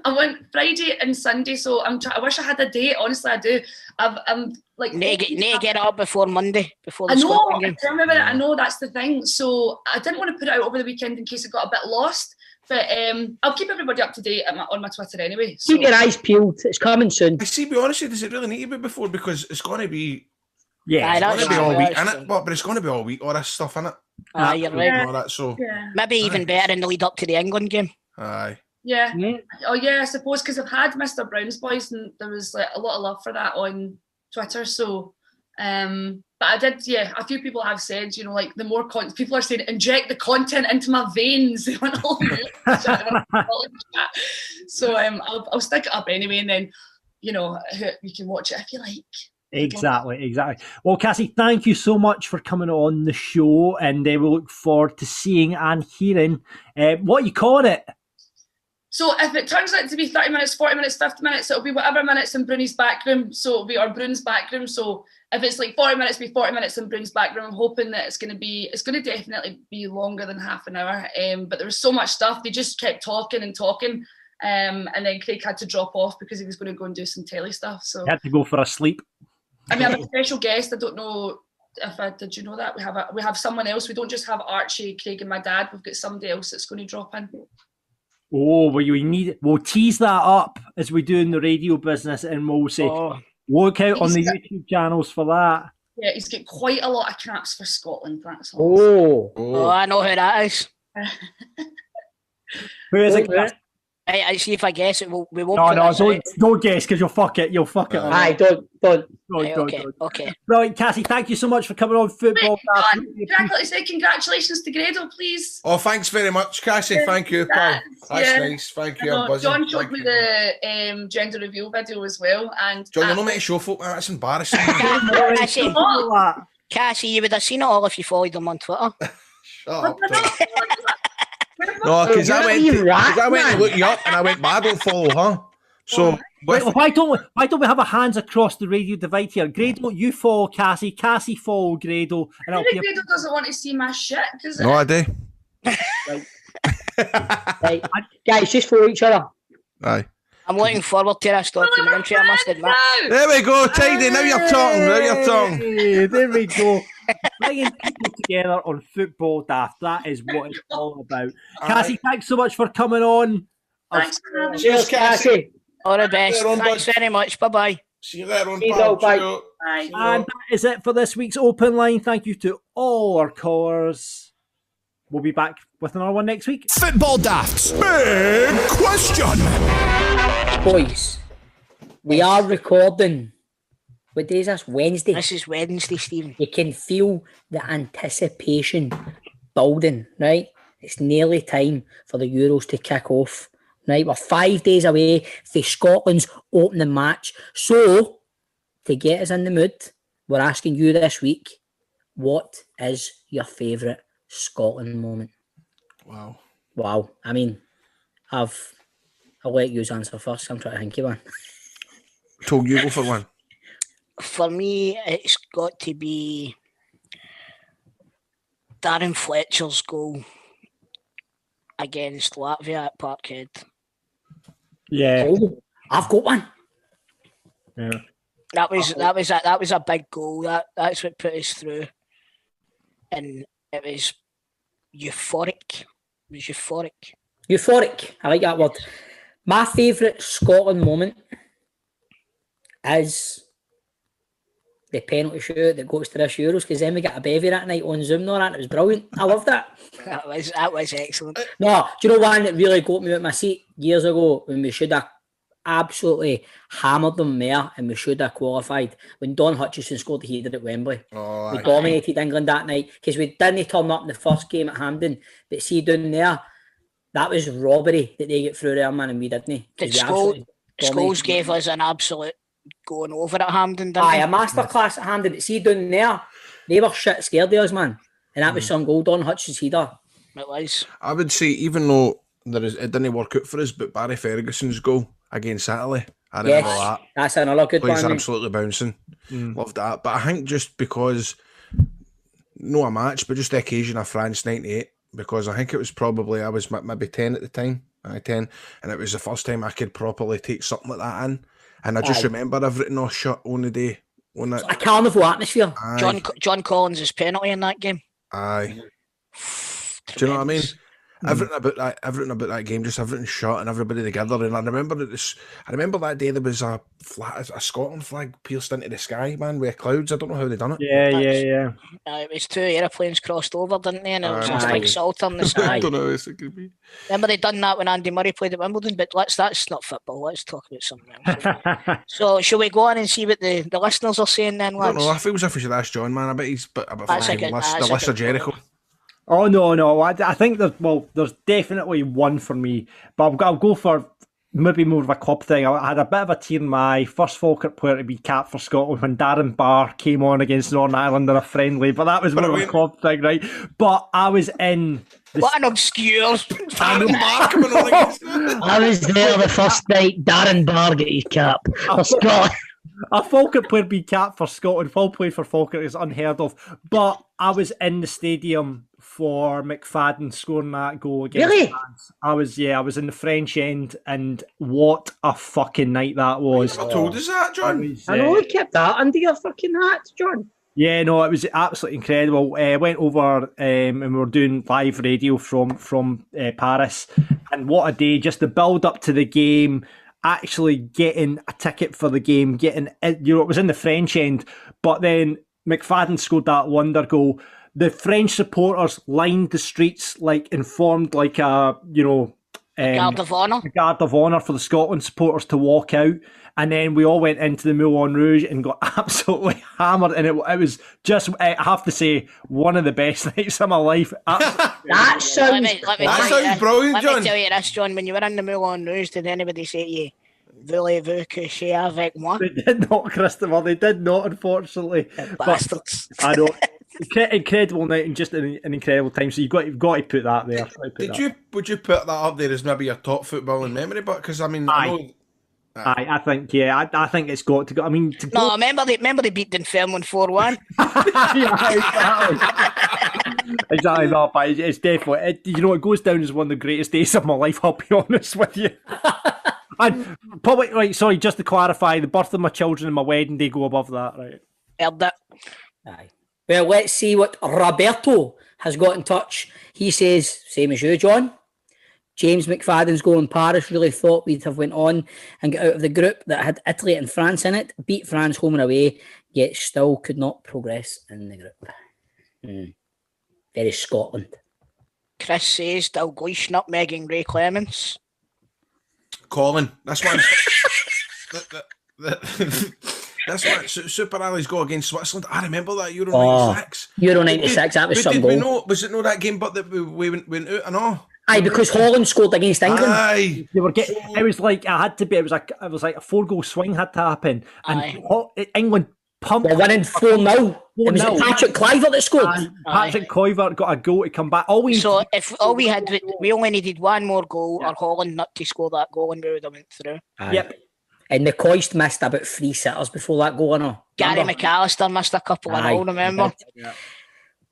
I went Friday and Sunday, so I wish I had a date. Honestly, I do. I'm like get it up before Monday, before the Scotland game. I remember that. I know that's the thing. So I didn't want to put it out over the weekend in case it got a bit lost. But I'll keep everybody up to date on my Twitter anyway. So. Keep your eyes peeled. It's coming soon. I see. Be honest, does it really need to be before? Because it's going to be. Yeah, it's going to be all week, innit? But it's going to be all week, all this stuff, innit? You're right. Maybe even better in the lead up to the England game. Aye. Yeah. Oh yeah, I suppose, because I've had Mr. Brown's Boys, and there was like a lot of love for that on Twitter. So But I did, yeah, a few people have said, you know, like the more people are saying, inject the content into my veins. They want all so I'll stick it up anyway, and then, you know, you can watch it if you like. Exactly. Well, Cassie, thank you so much for coming on the show, and we look forward to seeing and hearing what you call it. So if it turns out to be 30 minutes, 40 minutes, 50 minutes, it'll be whatever minutes in Bruni's backroom. So it'll be our Brune's backroom. So if it's like 40 minutes, be 40 minutes in Brune's backroom. I'm hoping that it's going to definitely be longer than half an hour. But there was so much stuff. They just kept talking and talking. And then Craig had to drop off because he was going to go and do some telly stuff. So he had to go for a sleep. I mean, I have a special guest. I don't know did you know that? We have someone else. We don't just have Archie, Craig and my dad. We've got somebody else that's going to drop in. Oh, we'll tease that up as we do in the radio business, and we'll say, look out on the YouTube channels for that. Yeah, he's got quite a lot of caps for Scotland. That's all. Oh, I know who that is. Who is it? I see if I guess it. We won't. Don't guess because you'll fuck it. You'll fuck it. Aye, don't. Okay. Right, Cassie, thank you so much for coming on Football. Congratulations to Grado, please. Oh, thanks very much, Cassie. Thank you, pal. That's nice. Thank you. I'm buzzing. John showed me the gender reveal video as well. And John, you're not meant to show folk. That's embarrassing. Cassie, you would have seen it all if you followed them on Twitter. Shut up. No, because I went to look you up and I went, but I don't follow her. So why don't we have our hands across the radio divide here? Grado, you follow Cassie. Cassie follow Grado. And Grado doesn't want to see my shit. No, I do. Right. Guys, just follow each other. Aye. I'm looking forward to this documentary, I must admit. There we go, tidy. Now you're talking. Hey, there we go. Bringing people together on Football Daft. That is what it's all about. Cassie, thanks so much for coming on. Thanks for having me. Cheers, Cassie. All the best. Thanks very much. Bye-bye. See you later on, pal. Bye. And that is it for this week's Open Line. Thank you to all our callers. We'll be back with another one next week. Football Daft's big question. Boys, we are recording. What day is this? Wednesday. This is Wednesday, Stephen. You can feel the anticipation building, right? It's nearly time for the Euros to kick off, right? We're 5 days away from Scotland's opening match. So, to get us in the mood, we're asking you this week, what is your favourite Scotland moment? Wow. I mean, I'll let you answer first. I'm trying to think of one. Told you go for one. For me, it's got to be Darren Fletcher's goal against Latvia at Parkhead. Yeah, I've got one. Yeah, that was a big goal. That's what put us through, and it was euphoric. Euphoric. I like that word. My favourite Scotland moment is the penalty shootout that goes to this Euros, because then we got a bevy that night on Zoom and all that, and it was brilliant. I loved that. That was excellent. No, do you know one that really got me out my seat years ago when we should have absolutely hammered them there and we should have qualified? When Don Hutchison scored the header at Wembley. We dominated England that night because we didn't turn up in the first game at Hampden, but see down there, that was robbery that they get through there, man, and we didn't. Scholes gave us an absolute going over at Hampden, didn't they? A masterclass at Hampden, but see down there, they were shit scared of us, man. And that was some goal, Don Hutchins header. It was. I would say, even though it didn't work out for us, but Barry Ferguson's goal against Italy, I remember that. That's another good one. He's absolutely bouncing. Loved that. But I think just because, not a match, but just the occasion of France 98, because I think it was probably, I was maybe 10 at the time, 10, and it was the first time I could properly take something like that in. And I just remember everything all shut on the day. On that. A carnival atmosphere. John Collins' penalty in that game. Aye. Do you know what I mean? everything about that game, just everything shot and everybody together. And I remember that day there was a Scotland flag pierced into the sky, man, with clouds. I don't know how they done it. Yeah. It was 2 aeroplanes crossed over, didn't they? And it was just like salt on the I sky. don't know how it could be. Remember they done that when Andy Murray played at Wimbledon, but that's not football. Let's talk about something else. So shall we go on and see what the listeners are saying then, lads? I don't know. I feel as if we should ask John, man. I bet he's a bit the list of Jericho. Oh no! I think there's definitely one for me, but I'll go for maybe more of a club thing. I had a bit of a tear in my eye. First Falkirk player to be capped for Scotland when Darren Barr came on against Northern Ireland in a friendly, but that was more of a club thing, right? But I was in. What an obscure Darren Barr coming on against. I was there the first night. Darren Barr got his cap for Scotland. A Falkirk player being capped for Scotland, full play for Falkirk is unheard of. But I was in the stadium for McFadden scoring that goal against France. I was in the French end, and what a fucking night that was. I told us that, John. I know you kept that under your fucking hat, John. Yeah, no, it was absolutely incredible. I went over and we were doing live radio from Paris, and what a day! Just the build up to the game. Actually getting a ticket for the game, it was in the French end, but then McFadden scored that wonder goal. The French supporters lined the streets and formed a guard of honour for the Scotland supporters to walk out, and then we all went into the Moulin Rouge and got absolutely hammered, and it was just, I have to say, one of the best nights of my life. That sounds brilliant, John. Let me tell you this, John, when you were in the Moulin Rouge, did anybody say to you, voulez-vous coucher avec moi? They did not, Christopher, they did not, unfortunately. Bastards. I know. Incredible night and just an incredible time. So you've got to put that there. Would you put that up there as maybe your top footballing memory? But because I know. I think I think it's got to go. I mean, remember they beat Dunfermline 4-1. Exactly that, but it's definitely it goes down as one of the greatest days of my life. I'll be honest with you. And probably right. Sorry, just to clarify, the birth of my children and my wedding day go above that, right? Heard that. Aye. Well, let's see what Roberto has got in touch. He says, same as you, John. James McFadden's goal in Paris, really thought we'd have went on and got out of the group that had Italy and France in it, beat France home and away, yet still could not progress in the group. Very Scotland. Chris says Dalglish nutmegging Ray Clements. Colin, that's one. That's what Super Ali's goal against Switzerland. I remember that Euro 96. Euro 96, that was some goal. Was it not that game, but that we went out and all? Aye, because Holland scored against England. Aye, it was like I had to be. It was like a 4-goal swing had to happen, and England pumped. We're winning 4-0. It was Patrick Kluivert that scored. Patrick Kluivert got a goal to come back. We only needed one more goal, or Holland not to score that goal, and we would have went through. Yep. And the Coist missed about 3 sitters before that goal, Gary McAllister missed a couple and all, remember? Yeah.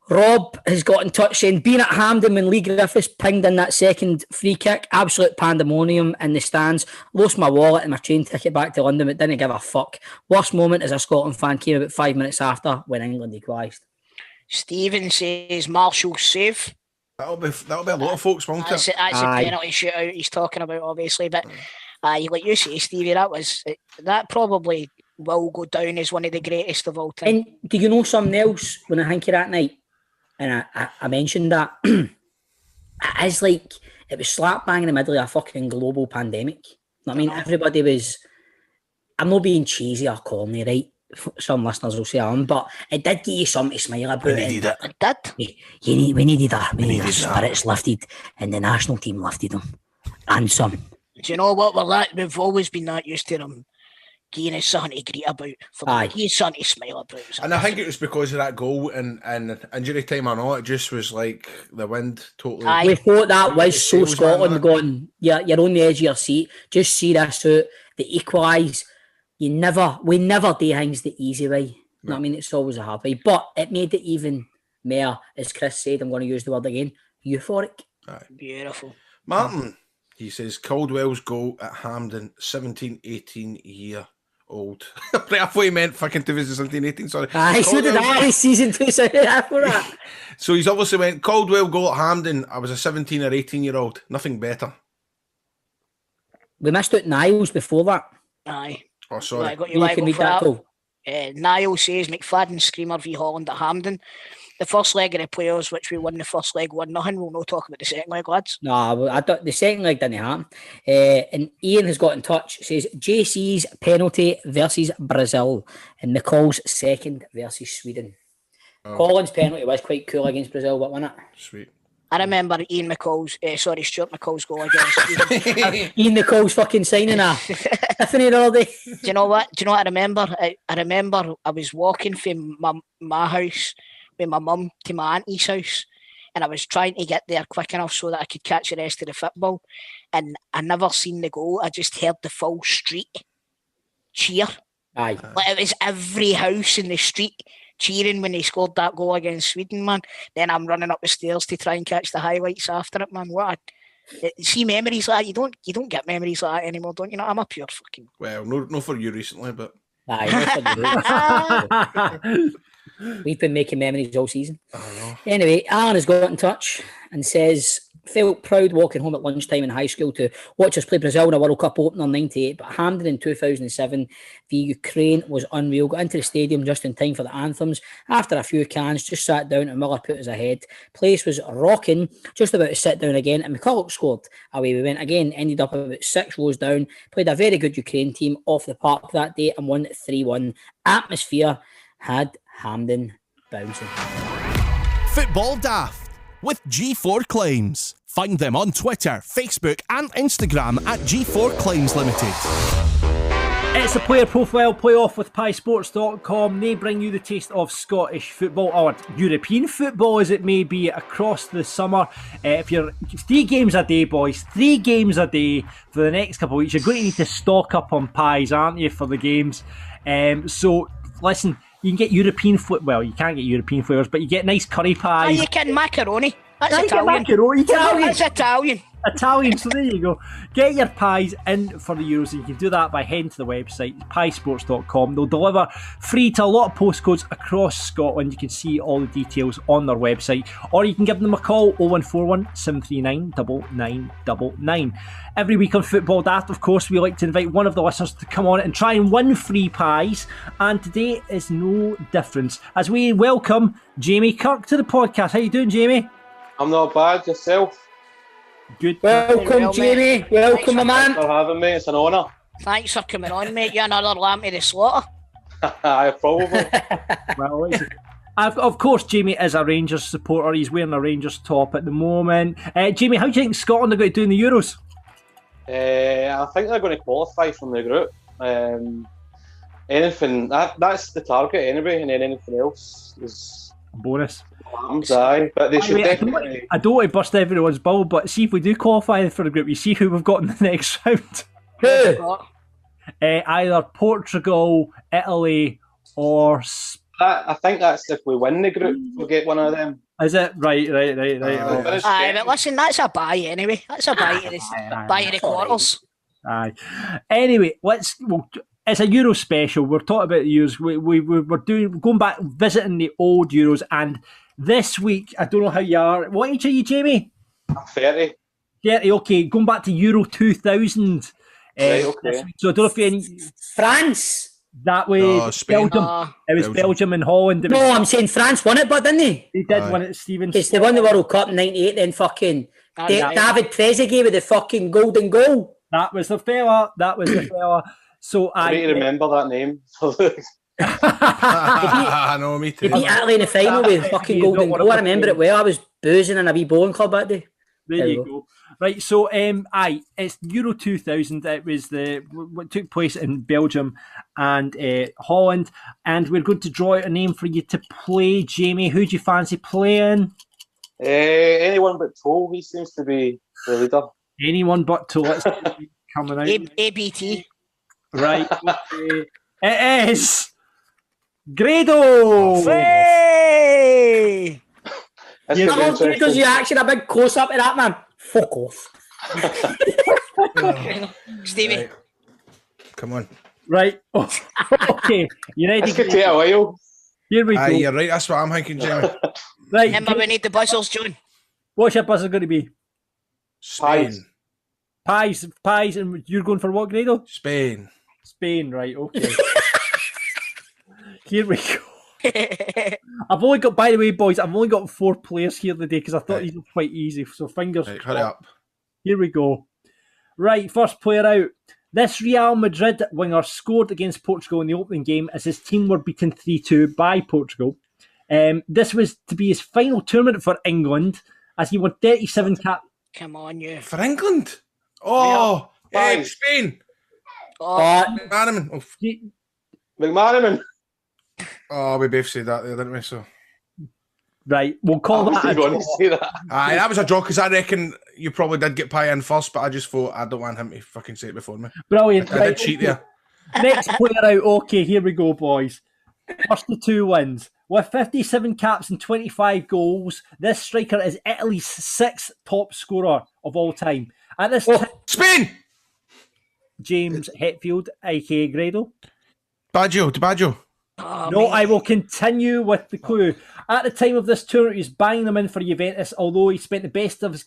Rob has got in touch saying, being at Hampden when Lee Griffiths pinged in that second free kick, absolute pandemonium in the stands. Lost my wallet and my train ticket back to London, but didn't give a fuck. Worst moment as a Scotland fan came about 5 minutes after when England equalised. Stephen says Marshall's save. That'll be a lot of folks, won't it? That's a penalty shootout he's talking about, obviously, but like you say, Stevie, that probably will go down as one of the greatest of all time. And do you know something else when I think of that night? And I mentioned that it is like it was slap bang in the middle of a fucking global pandemic. I mean, everybody was. I'm not being cheesy or corny, right? Some listeners will say but it did give you something to smile about. We needed it. It did. We needed that. We needed spirits lifted, and the national team lifted them, and some. Do you know what? We've always been that used to them. Giving us something to greet about, giving us something to smile about. And I think it was because of that goal and injury time or not, it just was like the wind totally. We thought that was so Scotland going, you're on the edge of your seat. Just see this out. They equalise. We never do things the easy way. No. I mean, it's always a hard way. But it made it even more, as Chris said, I'm going to use the word again, euphoric. Aye. Beautiful. Martin, he says, Caldwell's goal at Hampden, 17-18 year. old. I thought he meant fucking 2017-18, sorry. Aye, so did I, season 2, so after that. So he's obviously went, Caldwell goal at Hampden. I was a 17 or 18-year-old. Nothing better. We missed out Niles before that. Aye. Oh, sorry. You can read that goal. Niall says McFadden Screamer v Holland at Hampden. The first leg of the players, which we won the first leg 1-0. We'll not talk about the second leg, lads. No, the second leg didn't happen. And Ian has got in touch. Says JC's penalty versus Brazil and McCall's second versus Sweden. Colin's penalty was quite cool against Brazil, but wasn't it? Sweet. I remember Stuart McCall's goal against Sweden. Ian McCall's fucking signing a Tiffany the other day. Do you know what I remember? I remember I was walking from my house with my mum to my auntie's house, and I was trying to get there quick enough so that I could catch the rest of the football, and I never seen the goal. I just heard the full street cheer. Aye. Like it was every house in the street cheering when they scored that goal against Sweden, man. Then I'm running up the stairs to try and catch the highlights after it, man. See memories like that. You don't get memories like that anymore, don't you? No, I'm a pure fucking. Well, no for you recently, but. Aye. We've been making memories all season. Anyway, Alan has got in touch and says, felt proud walking home at lunchtime in high school to watch us play Brazil in a World Cup opener in 98, but Hampden in 2007 v Ukraine was unreal. Got into the stadium just in time for the anthems. After a few cans, just sat down and Miller put us ahead. Place was rocking, just about to sit down again, and McCulloch scored. Away we went again, ended up about 6 rows down, played a very good Ukraine team off the park that day and won 3-1. Atmosphere had Hampden bouncing. Football Daft with G4 Claims. Find them on Twitter, Facebook and Instagram at G4 Claims Limited. It's a player profile playoff with piesports.com. They bring you the taste of Scottish football, or European football as it may be, across the summer. If you're 3 games a day, boys, 3 games a day for the next couple of weeks, you're going to need to stock up on pies, aren't you, for the games? So listen, you can get European well, you can't get European flavours, but you get nice curry pies. Oh, you can macaroni. That's Italian. That's Italian. Italian, so there you go. Get your pies in for the Euros. You can do that by heading to the website, piesports.com. They'll deliver free to a lot of postcodes across Scotland. You can see all the details on their website, or you can give them a call, 0141 739 9999. Every week on Football Daft, of course, we like to invite one of the listeners to come on and try and win free pies, and today is no different as we welcome Jamie Kirk to the podcast. How you doing, Jamie? I'm not bad. Yourself? Good. Welcome, Jamie. Welcome, my man. Thanks for having me. It's an honour. Thanks for coming on, mate. You're another lamb to the slaughter. Aye, probably. Well, of course, Jamie is a Rangers supporter. He's wearing a Rangers top at the moment. Jamie, how do you think Scotland are going to do in the Euros? I think they're going to qualify from the group. Anything that's the target anyway, and then anything else is a bonus. Aye, but they should definitely. I don't want to burst everyone's bubble, but see if we do qualify for the group, you see who we've got in the next round. Either Portugal, Italy, or I think that's if we win the group, we'll get one of them. Is it? Right. Aye, but listen, that's a bye anyway. That's a bye to the quarters. Aye. Anyway, it's a Euro special. We're talking about the Euros. We're going back, visiting the old Euros, and this week, I don't know how you are. What age are you, Jamie? I'm 30. 30, okay. Going back to Euro 2000. Right, okay. So I don't know if you France. That was Belgium. It was Belgium and Holland. I'm saying France won it, but didn't they? They did win it, Stephen. It's they won the World Cup in '98. Then fucking David Trezeguet with the fucking golden goal. That was the fella. So I need to remember that name. I know, me too. They beat Italy in the final with fucking golden goal. I remember it well. I was boozing in a wee bowling club that day. There you go. Right, so it's Euro 2000. It was what took place in Belgium and Holland, and we're going to draw out a name for you to play, Jamie. Who do you fancy playing? Anyone but Toll. He seems to be the leader. Anyone but Toll. Let's coming out. ABT. Right. It is Grado. Hey! Grado's reaction, a big close up of that, man. Fuck off. Stevie. Right. Come on. Right. Okay. You ready? This could take a while. Here we go. Aye, you're right. That's what I'm thinking, Jamie. Right. Remember, we need the buzzers, John. What's your buzzer going to be? Spain. Pies, and you're going for what, Grado? Spain. Spain, right, okay. Here we go. I've only got, by the way, boys, I've only got 4 players here today because I thought these were quite easy, so fingers Right, crossed. hurry up. Here we go. Right, first player out. This Real Madrid winger scored against Portugal in the opening game as his team were beaten 3-2 by Portugal. This was to be his final tournament for England as he won 37 caps. Come on, you. For England? Oh, Aye. Spain. Oh, McManaman. Oh, McManaman. oh, we both said that there, didn't we? So, Right, we'll call that a going to draw. say that. aye, that was a draw because I reckon you probably did get Pie in first, but I just thought I don't want him to fucking say it before me. Brilliant. I Right, did cheat there. next player out. Okay, here we go, boys. First of 2 wins. With 57 caps and 25 goals, this striker is Italy's 6th top scorer of all time. At this time, Spain. James Hetfield, aka Grado. Baggio. oh, No, mate. I will continue with the clue. At the time of this tournament, he was banging them in for Juventus, although he spent the best of his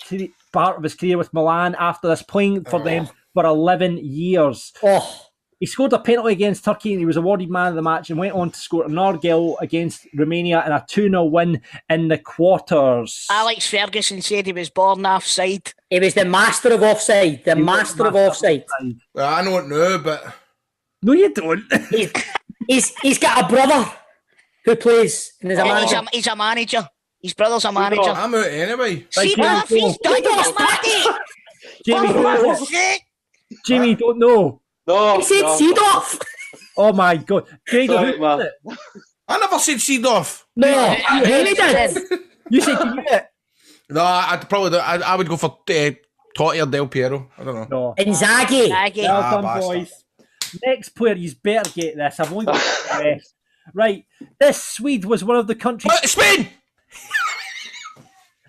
part of his career with Milan after this, playing for them for 11 years. Oh, He scored a penalty against Turkey and he was awarded man of the match and went on to score another goal against Romania in a 2-0 win in the quarters. Alex Ferguson said he was born offside. he was the master of offside. The master of offside. Well, I know it now, but No, you don't. He's got a brother who plays and is a And manager. he's a manager. His brother's a manager. I'm out anyway. See, Right, he's done it, Matty. Jamie, who is Oh, it? shit. Jamie, you don't know. No, He said no. Seedorf. Oh my God. Grado, Sorry, who man. is it? I never said Seedorf. No, Haley did. You said you knew it. No, I'd probably do, I would go for Totti or Del Piero. I don't know. No. Inzaghi. Aggie. Well done, bastard. boys. Next player, you better get this. I've only got the rest. Right. This Swede was one of the countries. Spain.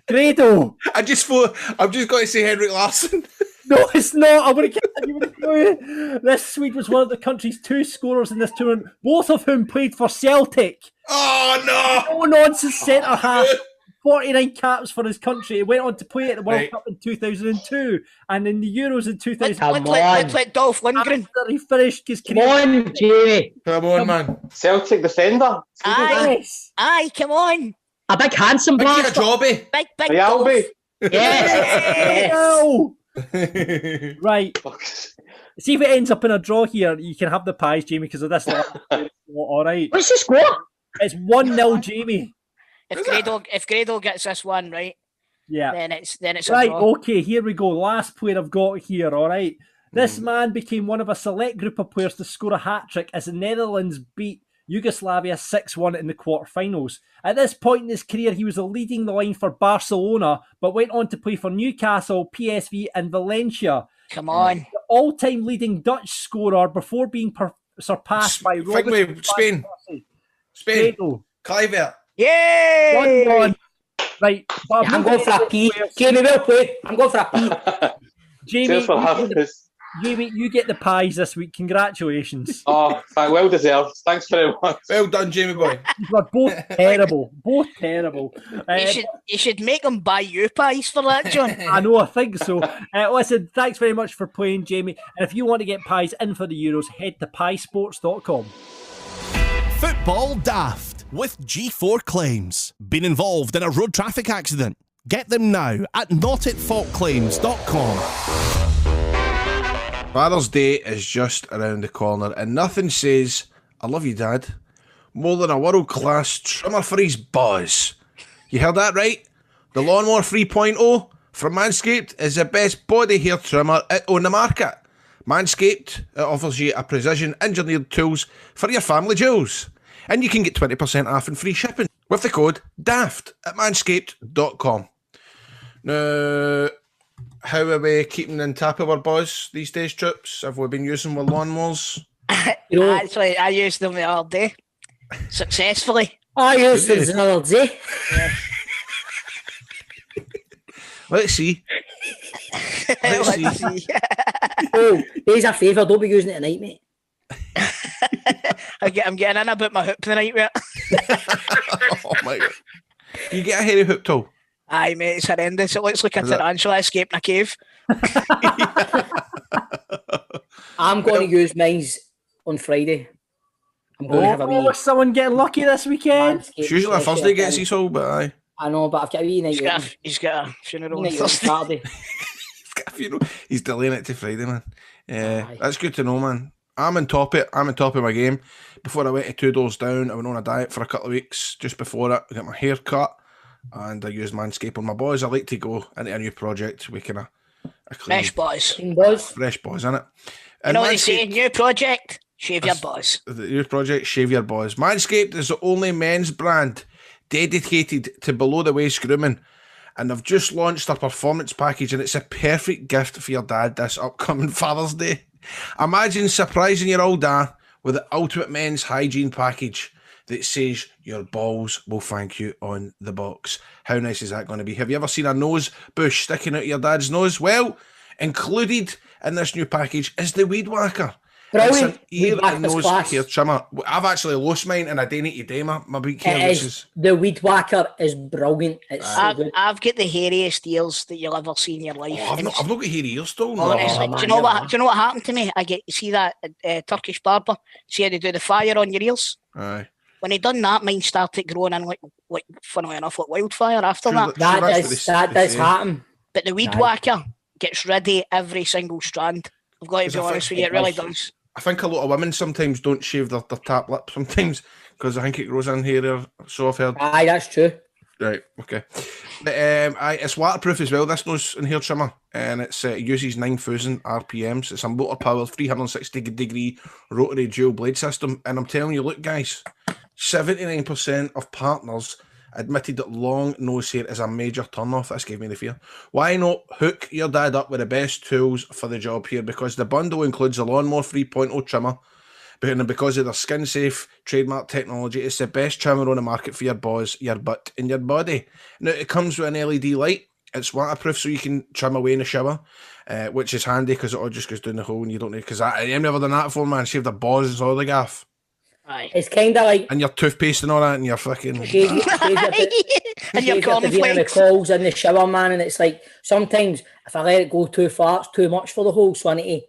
Grado. I've just got to say Henrik Larsson. No, it's not. I'm going to continue with the clue. This Swede was one of the country's 2 scorers in this tournament, both of whom played for Celtic. Oh no! No nonsense centre half. 49 caps for his country. He went on to play at the World Right. Cup in 2002 and in the Euros in 2000. Come Look on. like Dolph Lundgren. After he finished his Come career. on, Jamie. Come on, man. Celtic defender. Aye, Yes. aye, come on. A big handsome Big blaster. Jobby. Big Rialbi. Dolph. Yes. No. Right. See if it ends up in a draw here. You can have the pies, Jamie, because of this. All right. What's the score? It's 1-0, Jamie. If Grado gets this one right, Yeah. then it's a Right, draw. okay, here we go. Last player I've got here, all right. This man became one of a select group of players to score a hat-trick as the Netherlands beat Yugoslavia 6-1 in the quarterfinals. At this point in his career, he was leading the line for Barcelona, but went on to play for Newcastle, PSV and Valencia. Come on. The all-time leading Dutch scorer before being surpassed by Robin Figway, Spain. Grado. Clivert. Yay! 1-1. Right. but I'm going for a P. Jamie, well played. I'm going for a P. Jamie, Cheers for having us. Jamie, you get the pies this week. Congratulations. Oh, well deserved. Thanks very much. Well done, Jamie boy. You are both terrible. Both terrible. You should make them buy you pies for that, John. I know, I think so. Listen, thanks very much for playing, Jamie. And if you want to get pies in for the Euros, head to piesports.com. Football Daft with G4 Claims. Been involved in a road traffic accident? Get them now at notitfaultclaims.com. Father's Day is just around the corner, and nothing says, I love you, Dad, more than a world-class trimmer for his boys. You heard that right? The Lawnmower 3.0 from Manscaped is the best body hair trimmer on the market. Manscaped, it offers you a precision-engineered tools for your family jewels. And you can get 20% off and free shipping with the code DAFT at manscaped.com. Now, how are we keeping on top of our buzz these days, troops? Have we been using with lawnmowers? Actually, I used them the other day. Successfully. I used it the other day. Let's see. Let's see. See. Oh, there's a favour. Don't be using it at night, mate. I'm getting in about my hoop tonight, mate. Oh my God. You get a hairy hoop toe? Aye, mate, it's horrendous. It looks like a tarantula escaping a cave. I'm going to use mine on Friday. I'm going to have a wee... someone getting lucky this weekend? It's usually a Thursday gets his all, but aye. I know, but I've got a wee night out. He's got a funeral on Night out Thursday. Saturday. He's delaying it to Friday, man. That's good to know, man. I'm on top of my game. Before I went to 2 doors down, I went on a diet for a couple of weeks. Just before it, I got my hair cut, and I used Manscaped on my boys. I like to go into a new project with kind of a clean, Fresh boys. fresh boys, innit? You know what they say? New project, shave your boys. The new project, shave your boys. Manscaped is the only men's brand dedicated to below the waist grooming, and they've just launched a performance package, and it's a perfect gift for your dad this upcoming Father's Day. Imagine surprising your old dad with the ultimate men's hygiene package that says your balls will thank you on the box. How nice is that going to be? Have you ever seen a nose bush sticking out of your dad's nose? Well, included in this new package is the Weed Whacker. Brilliant. It's an ear and nose hair trimmer. I've actually lost mine and I day to day my big hair. The Weed Whacker is brilliant. It's so good. I've got the hairiest ears that you'll ever see in your life. I've not got hairy ears still. Honestly, do you know what happened to me? See that Turkish barber? See how they do the fire on your ears? Aye. When he done that, mine started growing in like funnily enough, like wildfire after that. That does happen. But the Weed Whacker gets rid of every single strand. I've got to be honest with you, it really does. I think a lot of women sometimes don't shave their top lip sometimes because I think it grows in here, so I've heard. Aye, that's true. Right, okay. But, it's waterproof as well, this nose and hair trimmer, and it uses 9,000 RPMs. It's a motor powered 360 degree rotary dual blade system, and I'm telling you, look guys, 79% of partners admitted that long nose hair is a major turn-off. This gave me the fear. Why not hook your dad up with the best tools for the job here? Because the bundle includes a Lawnmower 3.0 trimmer, and because of their skin-safe trademark technology, it's the best trimmer on the market for your balls, your butt, and your body. Now, it comes with an LED light. It's waterproof, so you can trim away in the shower, which is handy because it all just goes down the hole and you don't need... Because I've never done that before, man. Shave the balls and all the gaff. Aye. It's kind of like... And your toothpaste and all that, and your fucking... and your cornflakes. Calls in the shower, man, and it's like, sometimes, if I let it go too far, it's too much for the hole, so I need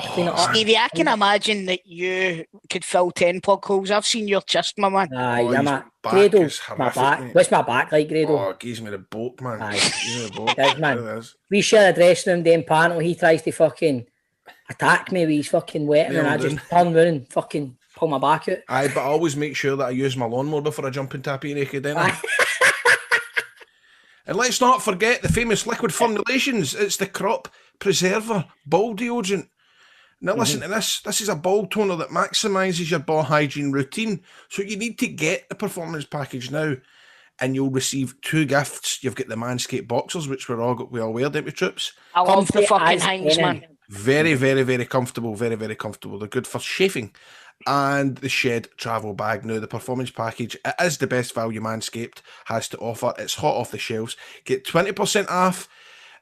to clean it up. Stevie, I can imagine that you could fill 10 plug holes. I've seen your chest, my man. Aye, yeah, man. Grado, my back. Mate. What's my back like, Grado? Oh, it gives me the boat, man. Aye. Gives me the boat. It is, man. We share a dressing room, then panel, he tries to fucking attack me with his fucking wetting, and I just turn around and fucking pull my back out. Aye, but I always make sure that I use my lawnmower before I jump in tappy naked, don't I? And let's not forget the famous liquid formulations. It's the Crop Preserver Ball Deodorant. Now listen to this. This is a ball toner that maximises your ball hygiene routine. So you need to get the performance package now, and you'll receive 2 gifts. You've got the Manscaped boxers, which we all wear, don't we, troops? I love the fucking hangs, man. Very, very, very comfortable. Very, very comfortable. They're good for shaving. And the Shed travel bag. Now, the performance package, it is the best value Manscaped has to offer. It's hot off the shelves. Get 20% off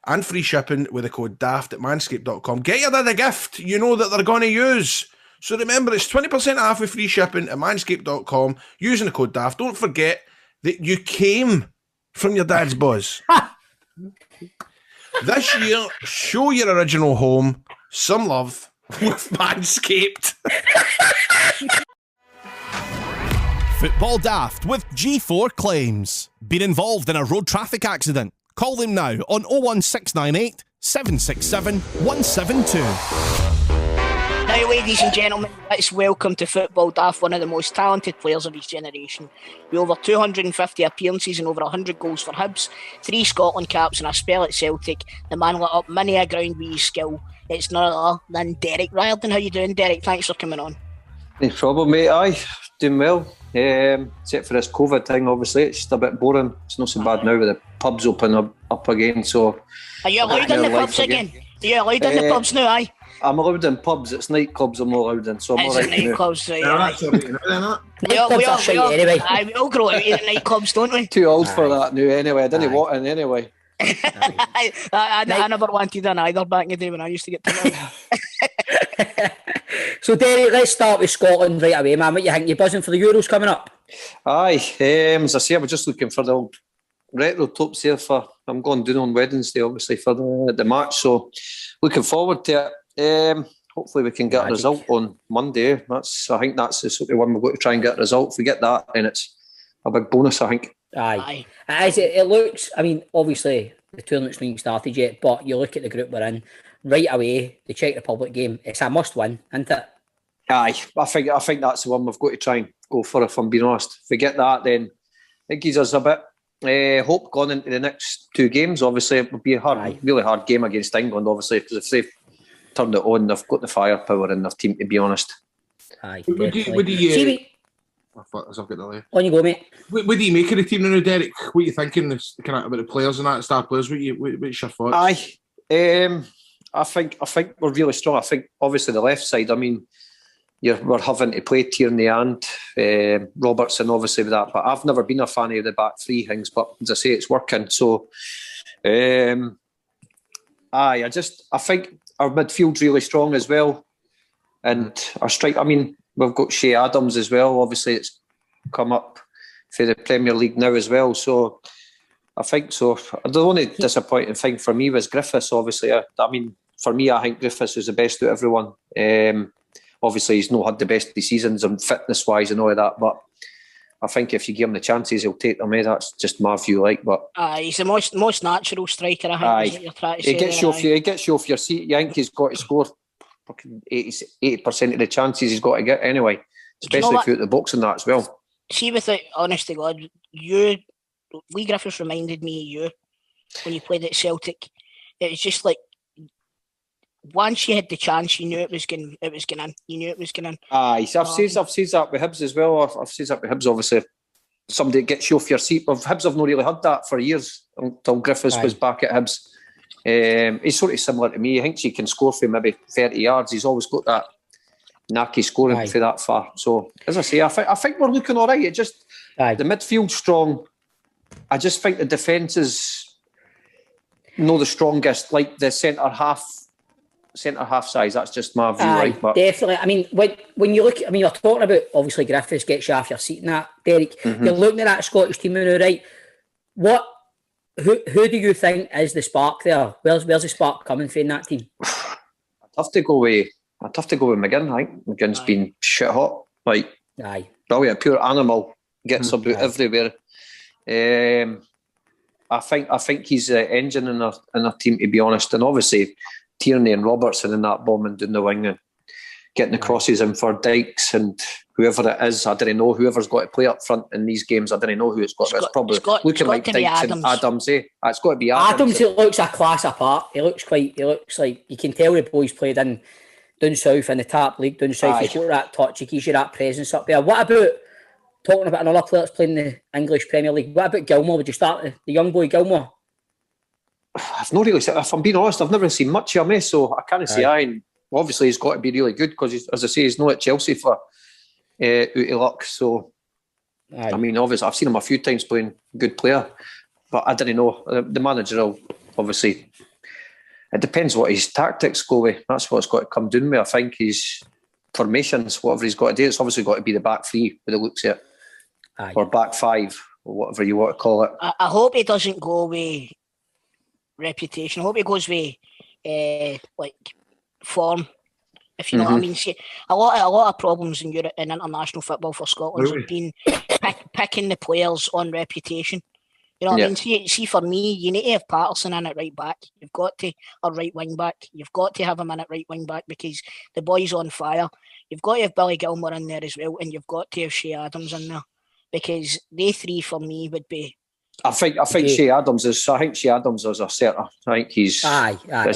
and free shipping with the code DAFT at manscaped.com. Get your dad a gift you know that they're going to use. So remember, it's 20% off with free shipping at manscaped.com using the code DAFT. Don't forget that you came from your dad's buzz. This year, show your original home some love with Manscaped. Football Daft with G4 Claims. Been involved in a road traffic accident? Call them now on 01698 767 172. Now, ladies and gentlemen, let's welcome to Football Daft one of the most talented players of his generation. With over 250 appearances and over 100 goals for Hibs, 3 Scotland caps and a spell at Celtic, the man lit up many a ground with his skill. It's none other than Derek Riordan. How you doing, Derek? Thanks for coming on. No problem, mate. Aye, doing well. Except for this COVID thing, obviously. It's just a bit boring. It's not so bad now with the pubs open up again. So, are you allowed in the pubs again? Are you allowed in the pubs now, aye? I'm allowed in pubs. It's nightclubs I'm not allowed in. So I'm all right. It's nightclubs, right? Nightclubs we all grow out of the nightclubs, don't we? Too old for that now anyway. I didn't want in anyway. I never wanted an either back in the day when I used to get to know. So, Derek, let's start with Scotland right away, man. What you think? You buzzing for the Euros coming up? Aye, as I say, I was just looking for the old retro tops here I'm going down on Wednesday, obviously, for the match. So, looking forward to it. Hopefully, we can get a result on Monday. I think that's the sort of one we've got to try and get a result. If we get that, then it's a big bonus, I think. Aye. It looks, I mean, obviously, the tournament's not even started yet, but you look at the group we're in, right away, the Czech Republic game, it's a must-win, isn't it? Aye, I think that's the one we've got to try and go for, if I'm being honest. If we get that, then it gives us a bit hope going into the next two games. Obviously, it would be a really hard game against England, obviously, because if they've turned it on, they've got the firepower in their team, to be honest. Aye, would you on you go, mate. What do you make of the team now, Derek? What are you thinking about the players and that, star players? What's your thoughts? Aye, I think we're really strong. I think obviously the left side, I mean, we're having to play Tierney and Robertson, obviously, with that. But I've never been a fan of the back three things. But as I say, it's working. So, I think our midfield's really strong as well, and our strike. I mean, we've got Shea Adams as well. Obviously, it's come up for the Premier League now as well. So, I think so. The only disappointing thing for me was Griffiths. Obviously, I mean, for me, I think Griffiths is the best of everyone. Obviously, he's not had the best of the seasons and fitness-wise and all of that, but I think if you give him the chances, he'll take them. That's just my view, but he's the most natural striker, I think. You're trying to say he gets you off your seat. You think he's got to score fucking 80% of the chances he's got to get anyway, especially if you're at the box and that as well. See, with it, honest to God, Lee Griffiths reminded me of you when you played at Celtic. It was just like, once you had the chance, you knew it was going in. You knew it was going in. Aye, so I've said that with Hibs as well. I've said that with Hibs, obviously. Somebody gets you off your seat. But Hibs have not really had that for years until Griffiths was back at Hibs. He's sort of similar to me. He thinks he can score for maybe 30 yards. He's always got that knacky scoring for that far. So, as I say, I think we're looking all right. It just, the midfield's strong. I just think the defence is not the strongest, like the centre half size. That's just my view, right? But definitely. I mean, when you look, I mean, you're talking about obviously Griffiths gets you off your seat and that, Derek. You're looking at that Scottish team now, right? Who do you think is the spark there? Where's the spark coming from in that team? I'd have to go with McGinn. I think McGinn's been shit hot, brilliant, pure animal, gets about everywhere. I think he's the engine in our team, to be honest, and obviously Tierney and Robertson in that bombing down the wing and getting the crosses in for Dykes and whoever it is. I don't know. Whoever's got to play up front in these games, I don't know who it's got. It's probably looking like Dykes and Adams. It's got to be Adams. Adams, it looks a class apart. He looks like, you can tell the boys played down south in the top league, down south. He's got that touch, he gives you that presence up there. What about, talking about another player that's playing in the English Premier League, what about Gilmour? Would you start the young boy Gilmour? I've not really seen, if I'm being honest, I've never seen much of him, so I can't say and obviously he's got to be really good because, as I say, he's not at Chelsea for out of luck. So, I mean, obviously, I've seen him a few times playing good player, but I don't know. The manager will obviously, it depends what his tactics go with. That's what's got to come down with. I think his formations, whatever he's got to do, it's obviously got to be the back three with the looks at it, or back five, or whatever you want to call it. I hope he doesn't go with reputation. I hope he goes with form, if you know what I mean. See, a lot of problems in Europe in international football for Scotland have been picking the players on reputation. You know what I mean? See, for me, you need to have Patterson in at right back. You've got to, or right wing back. You've got to have him in at right wing back because the boy's on fire. You've got to have Billy Gilmour in there as well, and you've got to have Shea Adams in there because they three for me would be. I think Shea Adams is. I think Shea Adams is a starter. I think he's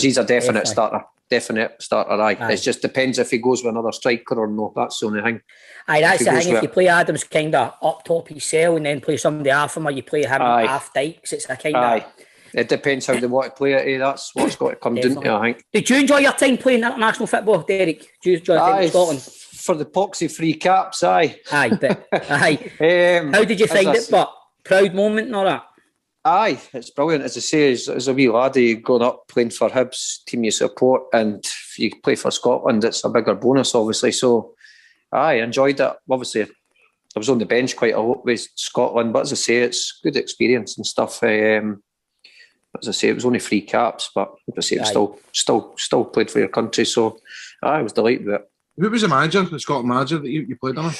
he's a definite starter. Definite starter. It just depends if he goes with another striker or not. That's the only thing. That's the thing. If you play Adams kind of up top his cell and then play somebody half him, or you play him half Dykes, it's a kind of. It depends how they want to play it. That's what's got to come down to, I think. Did you enjoy your time playing international football, Derek? Did you enjoy your time in Scotland? For the poxy free caps, How did you find it? But proud moment and all that? Aye, it's brilliant. As I say, as a wee laddie growing up playing for Hibs, team you support, and if you play for Scotland, it's a bigger bonus, obviously. So, I enjoyed it. Obviously, I was on the bench quite a lot with Scotland, but as I say, it's good experience and stuff. As I say, it was only 3 caps, but as I say, still played for your country. So, I was delighted with it. Who was the manager, the Scotland manager that you played on?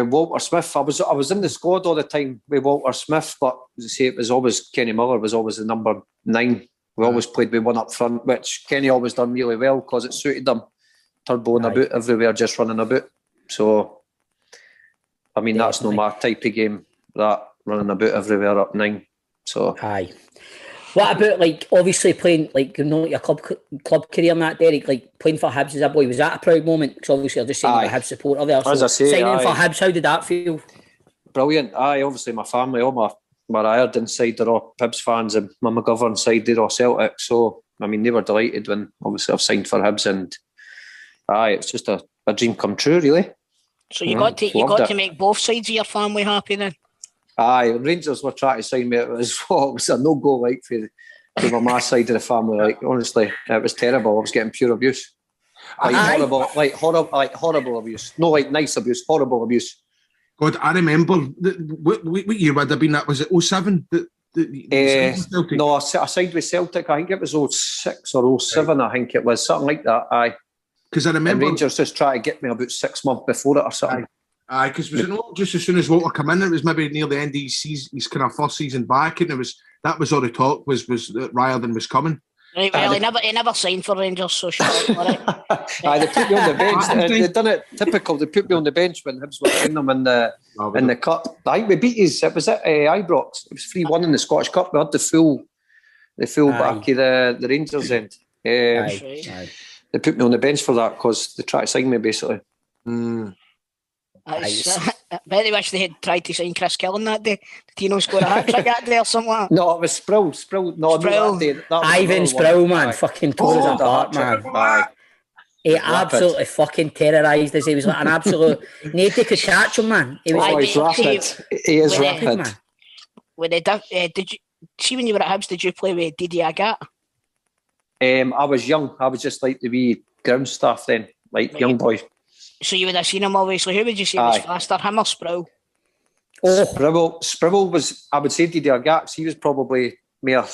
Walter Smith. I was in the squad all the time with Walter Smith, but as I say, it was always Kenny Miller was always the number 9. We always played with one up front, which Kenny always done really well because it suited them. Turboing about everywhere, just running about. So, I mean, that's not my type of game. That running about everywhere up 9. So, aye. What about, like, obviously playing, like, you know, your club career and that, Derek, like, playing for Hibs as a boy, was that a proud moment? Because obviously I'm just saying you're a Hibs supporter there. So as I say, signing for Hibs, how did that feel? Brilliant. Obviously my family, all my Riordan side, they're all Hibs fans, and my McGovern side, they're all Celtic. So, I mean, they were delighted when, obviously, I've signed for Hibs, and it's just a dream come true, really. So you got to make both sides of your family happy then? Rangers were trying to sign me. It was a no-go, like, for my side of the family. Like, honestly, it was terrible. I was getting pure abuse. Horrible abuse. No, like, nice abuse, horrible abuse. God, I remember, what year would have been that? Was it 07? No, I signed with Celtic. I think it was 06 or 07, I think it was. Something like that, aye. Because I remember... And Rangers just tried to get me about 6 months before it or something. Aye, because was it not just as soon as Walter came in, it was maybe near the end of his kind of first season back, and that was all the talk was that Riordan was coming. Right, well, he never signed for Rangers, so shut up, all right. They put me on the bench. They done it typical. They put me on the bench when Hibs were playing them in the cup. I think we beat his. It was at Ibrox. It was 3-1 in the Scottish Cup. We had the full back of the Rangers end. They put me on the bench for that because they tried to sign me basically. I bet they wish they had tried to sign Chris Killen that day. Did Tino score a hat-trick that day or something? No, it was Sproul. No, that day. Ivan Sproul, man, fucking tore us apart, man. He absolutely fucking terrorised us. He was like an absolute... Nobody could catch him, man. He's rapid. He is rapid. Man. Did you see when you were at Hibs, did you play with Didier Agat? I was young. I was just like the wee ground staff then, like young boy. So you would have seen him, obviously. Who would you say was faster, him or Sproul? Sproul was, I would say, Didier Gaps. He was probably more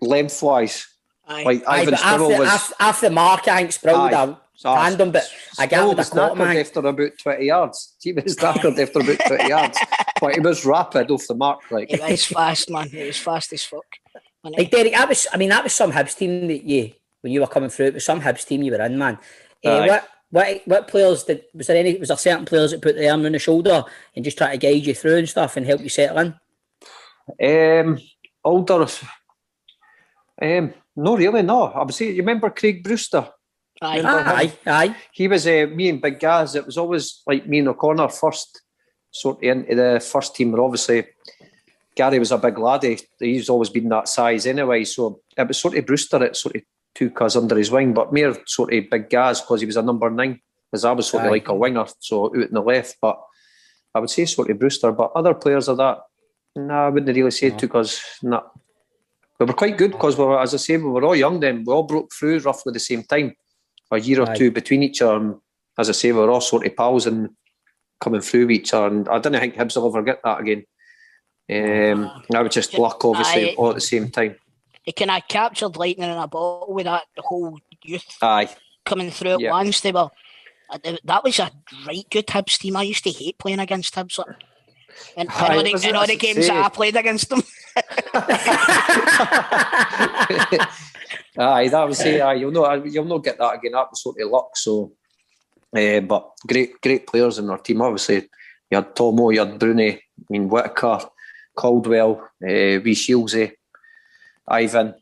lengthwise. Like Ivan Sproul was... After the mark, I think Sproul would have tandem, but I got with the caught, man. After about 20 yards. He was knackered after about 20 yards. But he was rapid off the mark. Like. He was fast, man. He was fast as fuck. Like, Derek, that was some Hibs team that when you were coming through, it was some Hibs team you were in, man. What players was there certain players that put the arm on the shoulder and just try to guide you through and stuff and help you settle in? Older, no really, no. I would say, you remember Craig Brewster? Aye. He was me and Big Gaz. It was always like me and O'Connor first, sort of into the first team. But obviously, Gary was a big laddie. He's always been that size anyway. So it was sort of Brewster. It sort of took us under his wing, but more sort of Big Gaz because he was a number 9. Because I was sort of like a winger, so out in the left. But I would say sort of Brewster. But other players of that, I wouldn't really say it took us. Nah. We were quite good because, as I say, we were all young then. We all broke through roughly the same time, a year or two between each other. And as I say, we were all sort of pals and coming through each other. And I don't think Hibs will ever get that again. I was just luck, obviously, all at the same time. He kind of captured lightning in a bottle with that whole youth coming through at once. That was a right good Hibs team. I used to hate playing against Hibs. And all the games that I played against them. That was you'll not get that again. That was sort of luck. So, but great players in our team. Obviously, you had Tomo, you had Bruni, Whittaker, Caldwell, Wee Shieldsy, Ivan,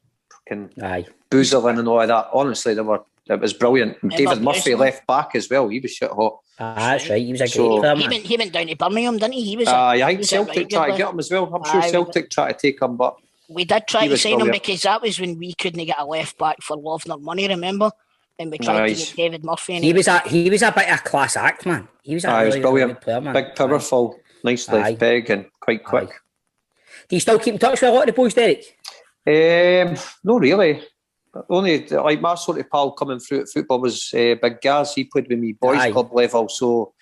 Boozerlin and all of that. Honestly, it was brilliant. David Murphy left back as well. He was shit hot. That's right. He was a great player, man. He went down to Birmingham, didn't he? I think Celtic tried to get him as well. I'm sure Celtic tried to take him, but we did try to sign him because that was when we couldn't get a left back for love nor money. Remember? And we tried to get David Murphy. He was a bit of a class act, man. He was a really, brilliant. Really good player, man. Big, powerful, nicely big and quite quick. Do you still keep in touch with a lot of the boys, Derek? No, really. Only like my sort of pal coming through at football was Big Gaz. He played with me boys club level, so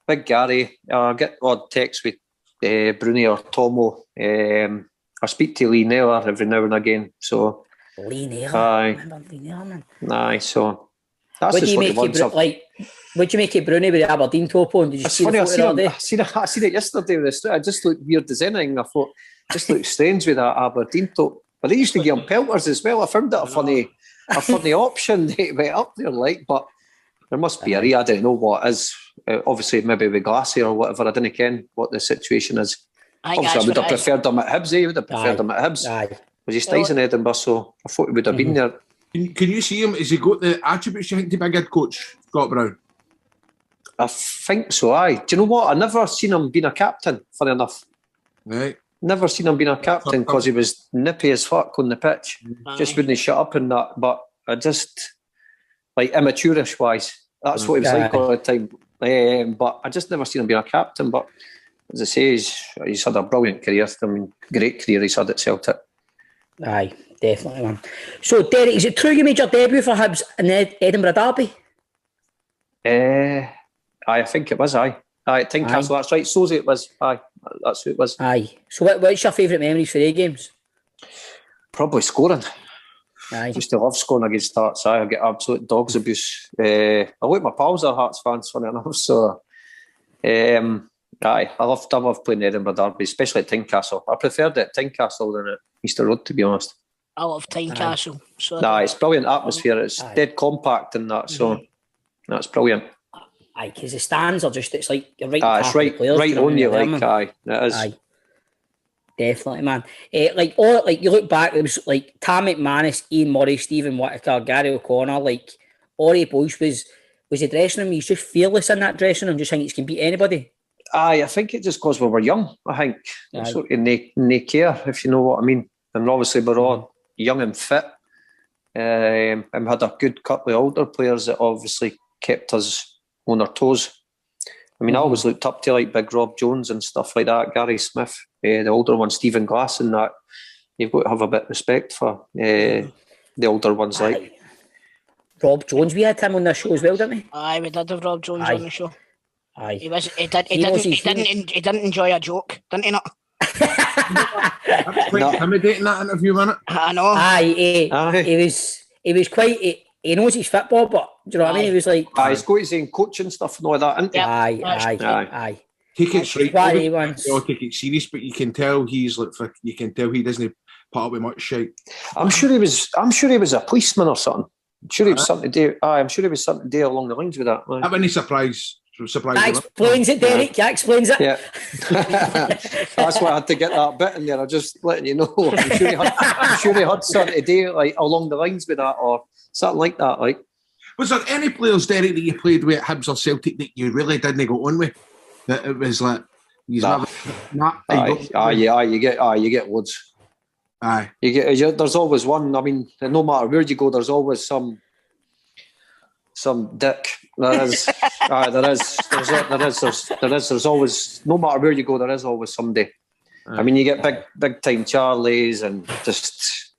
Big Gary. I get odd texts with Bruni or Tomo. I speak to Lee Naylor every now and again. So Lee Naylor, I remember Lee Naylor, man. Aye, so that's what do you make it, like? What do you make it, Bruni, with the Aberdeen top on? Did you see funny, the photo I seen it yesterday. I just looked weird as anything. I thought just looked strange with that Aberdeen top. But they used to give him pelters as well. I found that a funny option. They went up there, like, but there must be I don't know what is. Obviously, maybe with Glassy or whatever. I didn't ken what the situation is. Obviously, I would have preferred him at Hibs. He would have preferred him at Hibs. Because he stays in Edinburgh, so I thought he would have been there. Can you see him? Has he got the attributes you think to be a good coach, Scott Brown? I think so, aye. Do you know what? I never seen him being a captain, funny enough. Right. Never seen him being a captain because he was nippy as fuck on the pitch. Just wouldn't shut up and that. But I just, like, immature-ish wise, that's what he was like all the time. But I just never seen him being a captain. But as I say, he's had a brilliant career. I mean, great career he's had at Celtic. Aye, definitely, man. So, Derek, is it true you made your debut for Hibs in the Edinburgh derby? I think it was, aye. Aye, at Tynecastle, that's right. So's it was, aye. That's who it was. Aye. So what's your favourite memories for the games? Probably scoring. Aye. Used to love scoring against Hearts. I get absolute dog's abuse. I like my pals are Hearts fans, funny enough. So, aye, I love playing Edinburgh derby, especially at Tynecastle. I preferred it at Tynecastle than at Easter Road, to be honest. I love Tynecastle. So it's brilliant atmosphere. It's dead compact and that, so that's brilliant. Aye, because the stands are just, it's like you're right. It's right on you, like, aye, it is. Aye. Definitely, man. Like you look back, it was like Tam McManus, Ian Murray, Stephen Whittaker, Gary O'Connor, like all the boys was the dressing room. He's just fearless in that dressing room, just think he can beat anybody. Aye, I think it's just because we were young, I think. Sort of no care, if you know what I mean. And obviously we're all young and fit. And we had a good couple of older players that obviously kept us on our toes. I mean, I always looked up to like Big Rob Jones and stuff like that, Gary Smith, the older one, Stephen Glass and that. You've got to have a bit of respect for the older ones. Like Rob Jones, we had him on this show as well, didn't we? Aye, we did have Rob Jones on the show. Aye. He didn't enjoy a joke, didn't he not? That's quite intimidating, that interview, wasn't it? I know. Aye, he was quite. He knows his football, but do you know what I mean? He was like, he's got his own coaching stuff and all that, isn't he? Aye. Take it straight. Take it serious, but you can tell he's like, you can tell he doesn't put up with much shit. I'm sure he was a policeman or something. I'm sure he was something to do. I'm sure he was something to do along the lines with that. Have any surprise? That explains it, Derek. That explains it. Yeah. That's why I had to get that bit in there. I'm just letting you know. I'm sure he had something to do like along the lines with that or something like that. Like, was there any players, Derek, that you played with at Hibs or Celtic that you really didn't go on with? That it was like you get loads. Aye, there's always one. I mean, no matter where you go, there's always some dick. There is. There is. There's always, no matter where you go, there is always somebody. I mean, you get big time Charlies and just.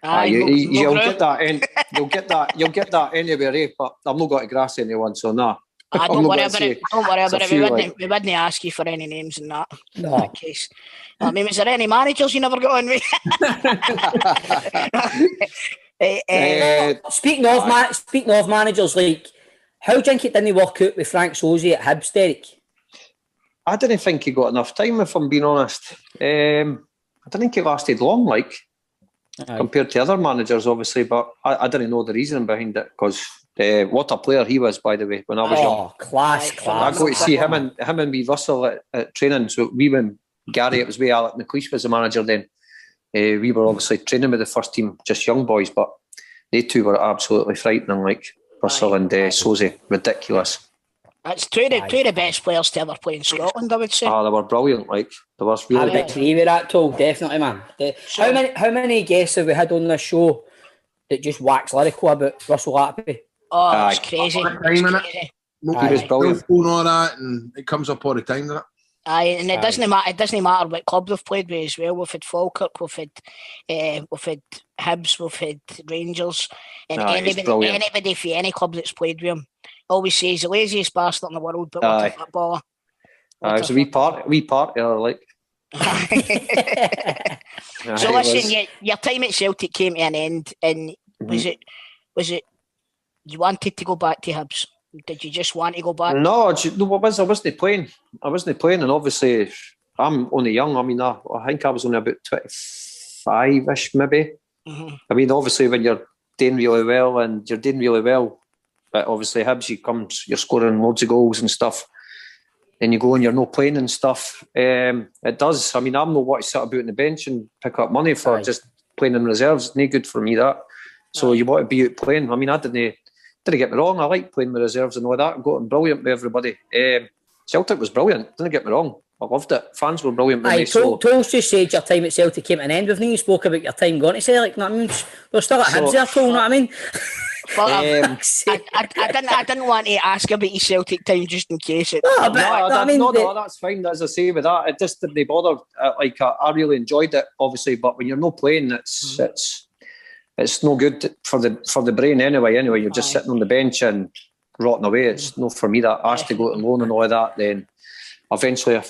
You'll get that. You'll get that anywhere, eh? But I'm not going to grass anyone, so nah. Don't worry about it. Don't worry about it. We wouldn't ask you for any names in that. No. In that case. I mean, was there any managers you never got on with? Speaking of managers, like, how do you think it didn't work out with Frank Sosie at Hibs, Derek? I didn't think he got enough time, if I'm being honest. I didn't think he lasted long, like, compared to other managers, obviously, but I didn't know the reason behind it, because what a player he was, by the way, when I was young. Class. I got to see him and me Russell at training. So we when Gary, it was way Alec McLeish was the manager then. We were obviously training with the first team, just young boys, but they two were absolutely frightening, like Russell and Sosie, ridiculous. That's two of the best players to ever play in Scotland, I would say. They were brilliant, like they were really good. I agree with that, Tol, definitely, man. How many guests have we had on this show that just wax lyrical about Russell Appleby? Oh, it's crazy. He was brilliant. All that, and it comes up all the time, doesn't it? Aye, and it doesn't matter. It doesn't matter what club they've played with as well. We've had Falkirk, we've had Hibs, we've had Rangers, and anybody for any club that's played with him always says the laziest bastard in the world, but what a footballer. It was a wee party, like. So listen, your time at Celtic came to an end, and was it you wanted to go back to Hibs? Did you just want to go back? No, I wasn't playing. And obviously I'm only young. I mean, I think I was only about 25-ish, maybe. Mm-hmm. I mean, obviously when you're doing really well, but obviously Hibs, you're scoring loads of goals and stuff. Then you go and you're not playing and stuff. It does. I mean, I'm not what to sit about on the bench and pick up money for just playing in reserves. It's no good for me, that. So you want to be out playing. I mean, I didn't get me wrong. I like playing with reserves and all that. And got brilliant with everybody. Celtic was brilliant. Didn't get me wrong. I loved it. Fans were brilliant with me. Toll's just said your time at Celtic came to an end with me. You spoke about your time going to Celtic. You know what I mean? We're still at Hibs there, Toll. You know what I mean? But I didn't want to ask about your Celtic time just in case. That's fine. As I say with that, it just didn't bother. I really enjoyed it, obviously. But when you're not playing, it's no good for the brain anyway. You're just sitting on the bench and rotting away. It's not for me. That asked to go to loan and all of that. Then eventually I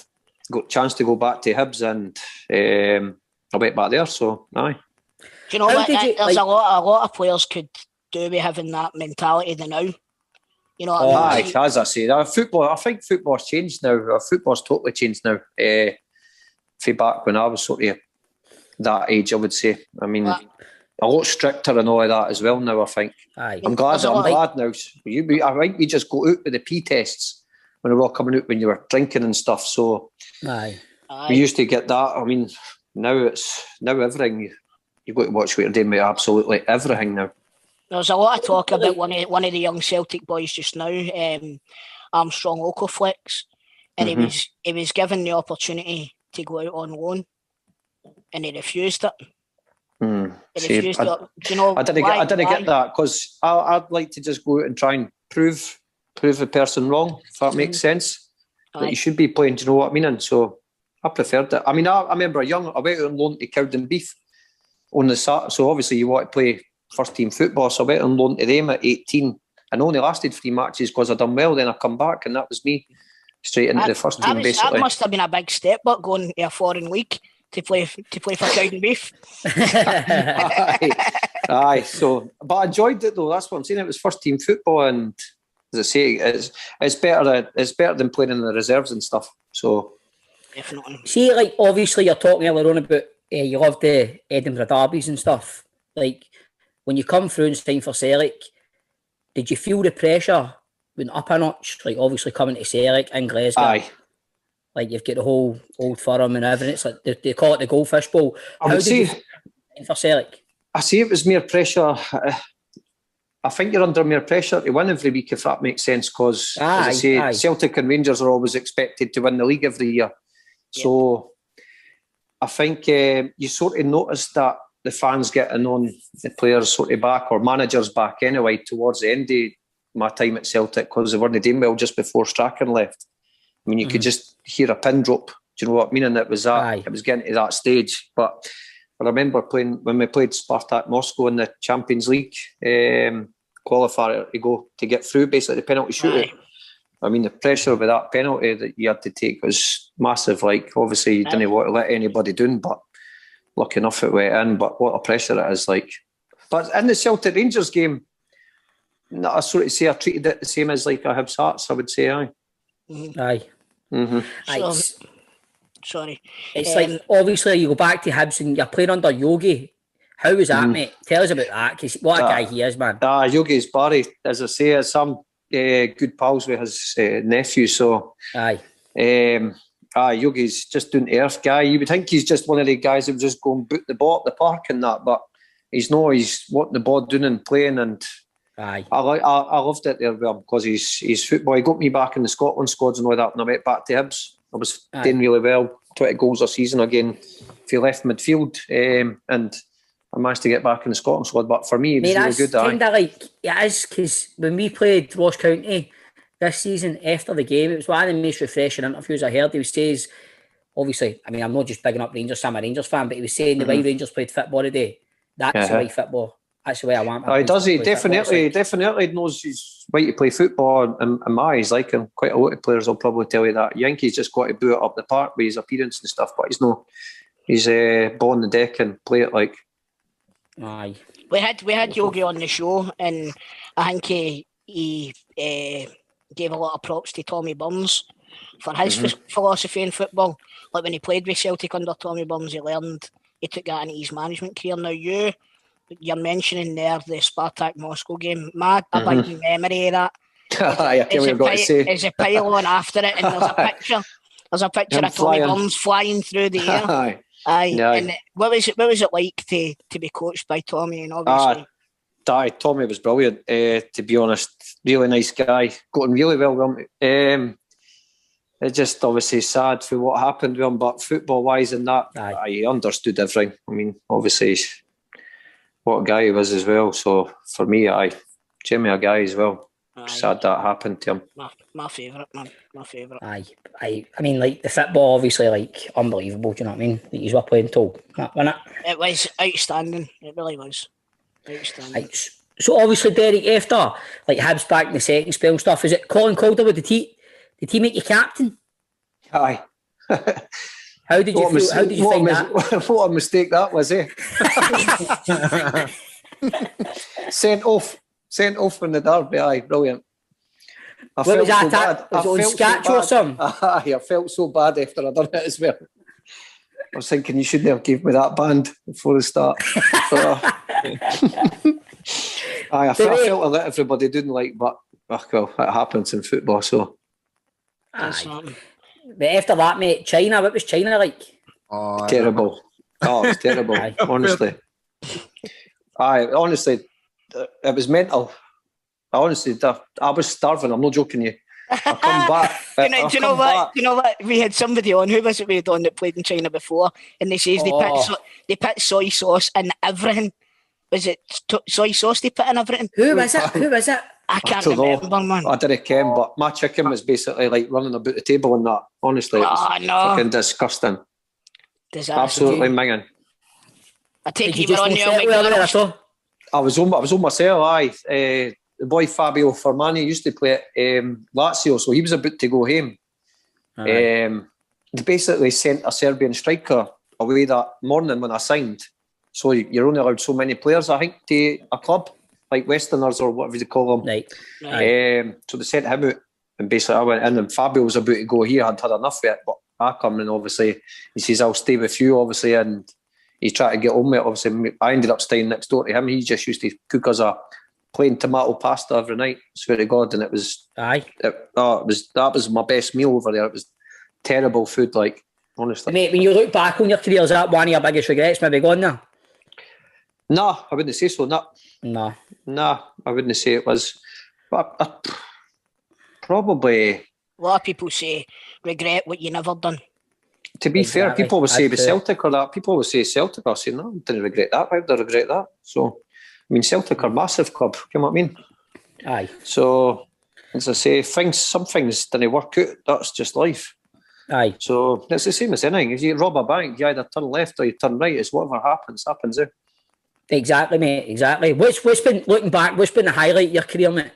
got a chance to go back to Hibs, and I went back there. So aye. Do you know what? There's a lot of players could do with having that mentality now. You know what I mean? As I say, I think football's changed now. Football's totally changed now. From back when I was sort of that age, I would say. I mean, a lot stricter and all of that as well now, I think. I'm glad now. I think we just go out with the P tests when we were all coming out when you were drinking and stuff. So we used to get that. I mean, now everything, you've got to watch what you're doing with absolutely everything now. There's a lot of talk about one of the young Celtic boys just now, Armstrong Okoflex, and he was given the opportunity to go out on loan, and he refused it. I didn't get that, because I'd like to just go out and try and prove the person wrong, if that makes sense. That you should be playing, do you know what I mean? And so I preferred it. I mean, I remember I went out on loan to Cowden Beef on the Saturday, so obviously you want to play first team football, so I went on loan to them at 18 and only lasted 3 matches because I done well. Then I come back and that was me straight into the first team. Basically, that must have been a big step, but going to a foreign league to play for Cowden Beef. Aye. So, but I enjoyed it though. That's what I'm saying. It was first team football, and as I say, it's better than playing in the reserves and stuff. So, definitely. See, like obviously you're talking earlier on about you love the Edinburgh derbies and stuff. Like, when you come through and sign for Celtic, did you feel the pressure went up a notch? Like, obviously coming to Celtic in Glasgow. Aye. Like, you've got the whole Old Firm and everything. It's like they call it the Goldfish Bowl. How did you sign for Celtic? I see it was mere pressure. I think you're under mere pressure to win every week, if that makes sense, because, as I say, Celtic and Rangers are always expected to win the league every year. Yep. So I think you sort of notice that the fans getting on the players sort of back, or managers back anyway, towards the end of my time at Celtic, because they weren't doing well just before Strachan left. I mean, you could just hear a pin drop. Do you know what I mean? And it was that. It was getting to that stage. But I remember when we played Spartak Moscow in the Champions League qualifier to get through, basically the penalty shootout. I mean, the pressure of that penalty that you had to take was massive. Like, obviously, you didn't want to let anybody down, but lucky enough it went in. But what a pressure it is, like. But in the Celtic Rangers game, I sort of say I treated it the same as like a Hibs Hearts, I would say, aye. Aye. Mm-hmm. Sorry. It's like, obviously, you go back to Hibs and you're playing under Yogi. How was that, mate? Tell us about that, because what a guy he is, man. Yogi's Barry, as I say, some good pals with his nephew, so... Yogi's just down to earth guy. You would think he's just one of the guys that would just go and boot the ball at the park and that, but he's wanting the ball doing and playing, and I loved it there with him, because he's football. He got me back in the Scotland squads and all that when I went back to Hibs. I was doing really well, 20 goals a season again if you left midfield, and I managed to get back in the Scotland squad. But for me, it was really good. Kind of like, it is, because when we played Ross County, this season after the game. It was one of the most refreshing interviews I heard. He says, obviously, I mean, I'm not just bigging up Rangers, I'm a Rangers fan, but he was saying the way Rangers played football today, that's the way football. That's the way I want my he does. He definitely knows his way to play football. And my eyes, like him, quite a lot of players will probably tell you that. Yankees just got to boo it up the park with his appearance and stuff, but he's no. He's ball on the deck and play it like. Aye. We had Yogi on the show, and I think he gave a lot of props to Tommy Burns for his philosophy in football. Like when he played with Celtic under Tommy Burns, he took that into his management career. Now you're mentioning there the Spartak Moscow game. A big memory of that. There's a pylon after it, and there's a picture. There's a picture of Tommy Burns flying through the air. And what was it like to be coached by Tommy? And obviously, Tommy was brilliant. To be honest, really nice guy. Got on really well with him. It's just obviously sad for what happened with him, but football wise and that, I understood everything. I mean, obviously, what a guy he was as well. So for me, Jimmy a guy as well. Sad that happened to him. My favourite, man. My favourite. I mean, like, the football, obviously, like, unbelievable, do you know what I mean? Like, you were playing tall, wasn't it? It was outstanding. It really was. Outstanding. So, obviously, Derek, after, like, Hibs back in the second spell and stuff, is it Colin Calder, did he make you captain? Aye. How did you feel? How did you think that? What a mistake that was, eh? Sent off in the derby, aye, brilliant. I what was that? so bad. Was it on Scatch or something? Aye, I felt so bad after I done it as well. I was thinking you shouldn't have given me that band before the start. I felt a lot everybody didn't like, but well, it happens in football, so. But after that, mate, China, what was China like? Terrible. Oh, it was terrible, honestly. Honestly, it was mental. I was starving. I'm not joking you. I come back. Do you know what? We had somebody on. Who was it we had on that played in China before? And they says they put soy sauce in everything. Was it soy sauce they put in everything? Who was it? I can't remember, man. I didn't care, but my chicken was basically like running about the table and that. Honestly, it was fucking disgusting. Disaster. Absolutely minging. I take you were on your McDonald's. I was on myself, aye. The boy Fabio Formanni used to play at Lazio, so he was about to go home. They basically sent a Serbian striker away that morning when I signed. So you're only allowed so many players, I think, to a club, like Westerners or whatever you call them. Right. So they sent him out, and basically I went in, and Fabio was about to go. He had enough of it, but I come in, obviously, he says, I'll stay with you, obviously, and he tried to get on with it. Obviously, I ended up staying next door to him. He just used to cook us a plain tomato pasta every night, swear to God, and it was... that was my best meal over there. It was terrible food, like, honestly. Mate, when you look back on your career, is that one of your biggest regrets maybe gone there? No, I wouldn't say so, No, I wouldn't say it was. But probably... A lot of people say, regret what you never done. To be fair, people will say with Celtic or that. People will say Celtic. I'll say, no, I didn't regret that. Why would I regret that? So, I mean, Celtic are a massive club. You know what I mean? Aye. So, as I say, some things didn't work out. That's just life. Aye. So, it's the same as anything. If you rob a bank, you either turn left or you turn right. It's whatever happens, eh? Exactly, mate. Exactly. What's been, looking back, what's been the highlight of your career, mate?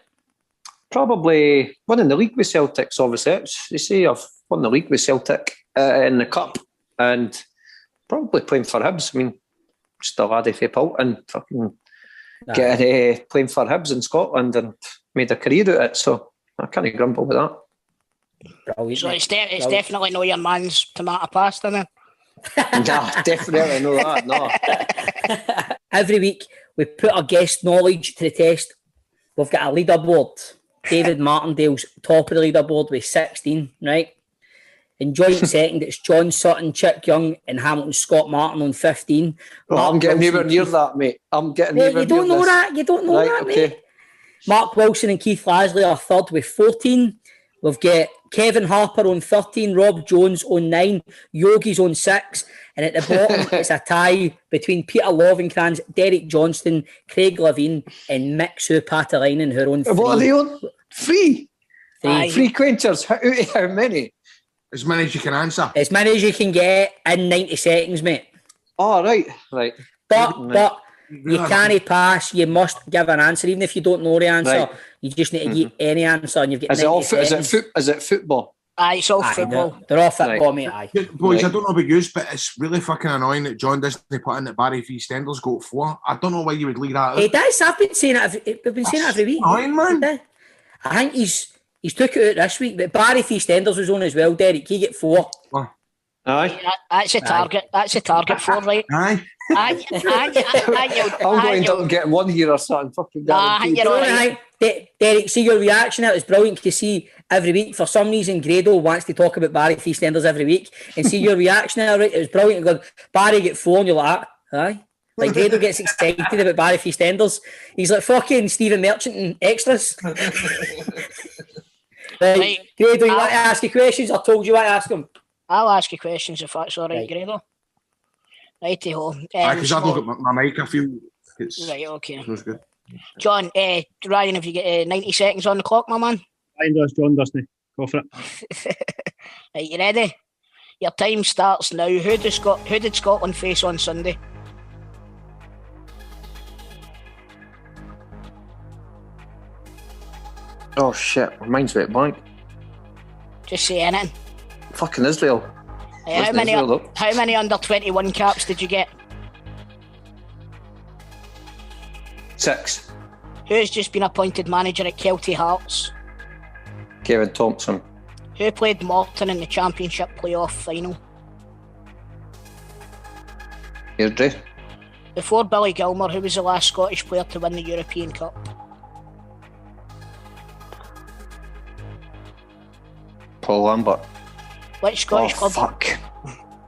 Probably winning the league with Celtics, obviously. You see, I've won the league with Celtic in the Cup, and probably playing for Hibs. I mean, just a laddie for Pult and fucking getting playing for Hibs in Scotland and made a career out of it. So I can't grumble with that. Brilliant, so it's definitely not your man's tomato pasta, then. Nah, definitely not that. No. Every week we put our guest knowledge to the test. We've got a leaderboard. David Martindale's top of the leaderboard with 16, right? In joint second, it's John Sutton, Chick Young, and Hamilton Scott Martin on 15. I'm getting nowhere near that, mate. I'm getting nowhere near You don't know that? You don't know that, mate? Mark Wilson and Keith Lasley are third with 14. We've got Kevin Harper on 13, Rob Jones on 9, Yogi's on 6, and at the bottom it's a tie between Peter Lovenkrands, Derek Johnston, Craig Levine, and Mick Patalainen, who are on 3. What are they on? 3? Three quenters. How many? As many as you can answer. As many as you can get in 90 seconds, mate. Oh, right. But you can't pass. You must give an answer, even if you don't know the answer. Right. You just need to give any answer, and you've got 90 seconds. Is it football? Aye, it's all football. They're all football, mate. Aye. Boys, I don't know about you, but it's really fucking annoying that John doesn't put in that Barry V. Stendel's got 4. I don't know why you would leave that out. He does. I've been saying it. We've been saying it every week. Annoying, man. I think he's took it out this week, but Barry Feastenders was on as well, Derek. He get 4. Aye. That's a target. That's a target 4, right? Aye. I'm going to end up getting 1 here or something. Fucking Derek, see your reaction. It was brilliant to see every week. For some reason, Grado wants to talk about Barry Feastenders every week, and see your reaction. It was brilliant. Going, Barry get 4, and you're like, aye. Like Grado gets excited about Barry Feastenders. He's like fucking Stephen Merchant and extras. Right. Grado, you want to ask your questions? I told you what to ask him. I'll ask you questions if that's all right, Grado. Righty-ho. Because I've not got my mic, I feel it's... Right, okay. Feels good. John, Ryan, have you got 90 seconds on the clock, my man? Ryan does, John doesn't. Go for it. Right, you ready? Your time starts now. Who did Scotland face on Sunday? Oh, shit. Mine's went blank. Just say anything. Fucking Israel. How many under 21 caps did you get? 6. Who's just been appointed manager at Kelty Hearts? Kevin Thompson. Who played Morton in the Championship playoff final? Airdrie. Before Billy Gilmour, who was the last Scottish player to win the European Cup? Paul Lambert. Which Scottish club? Fuck.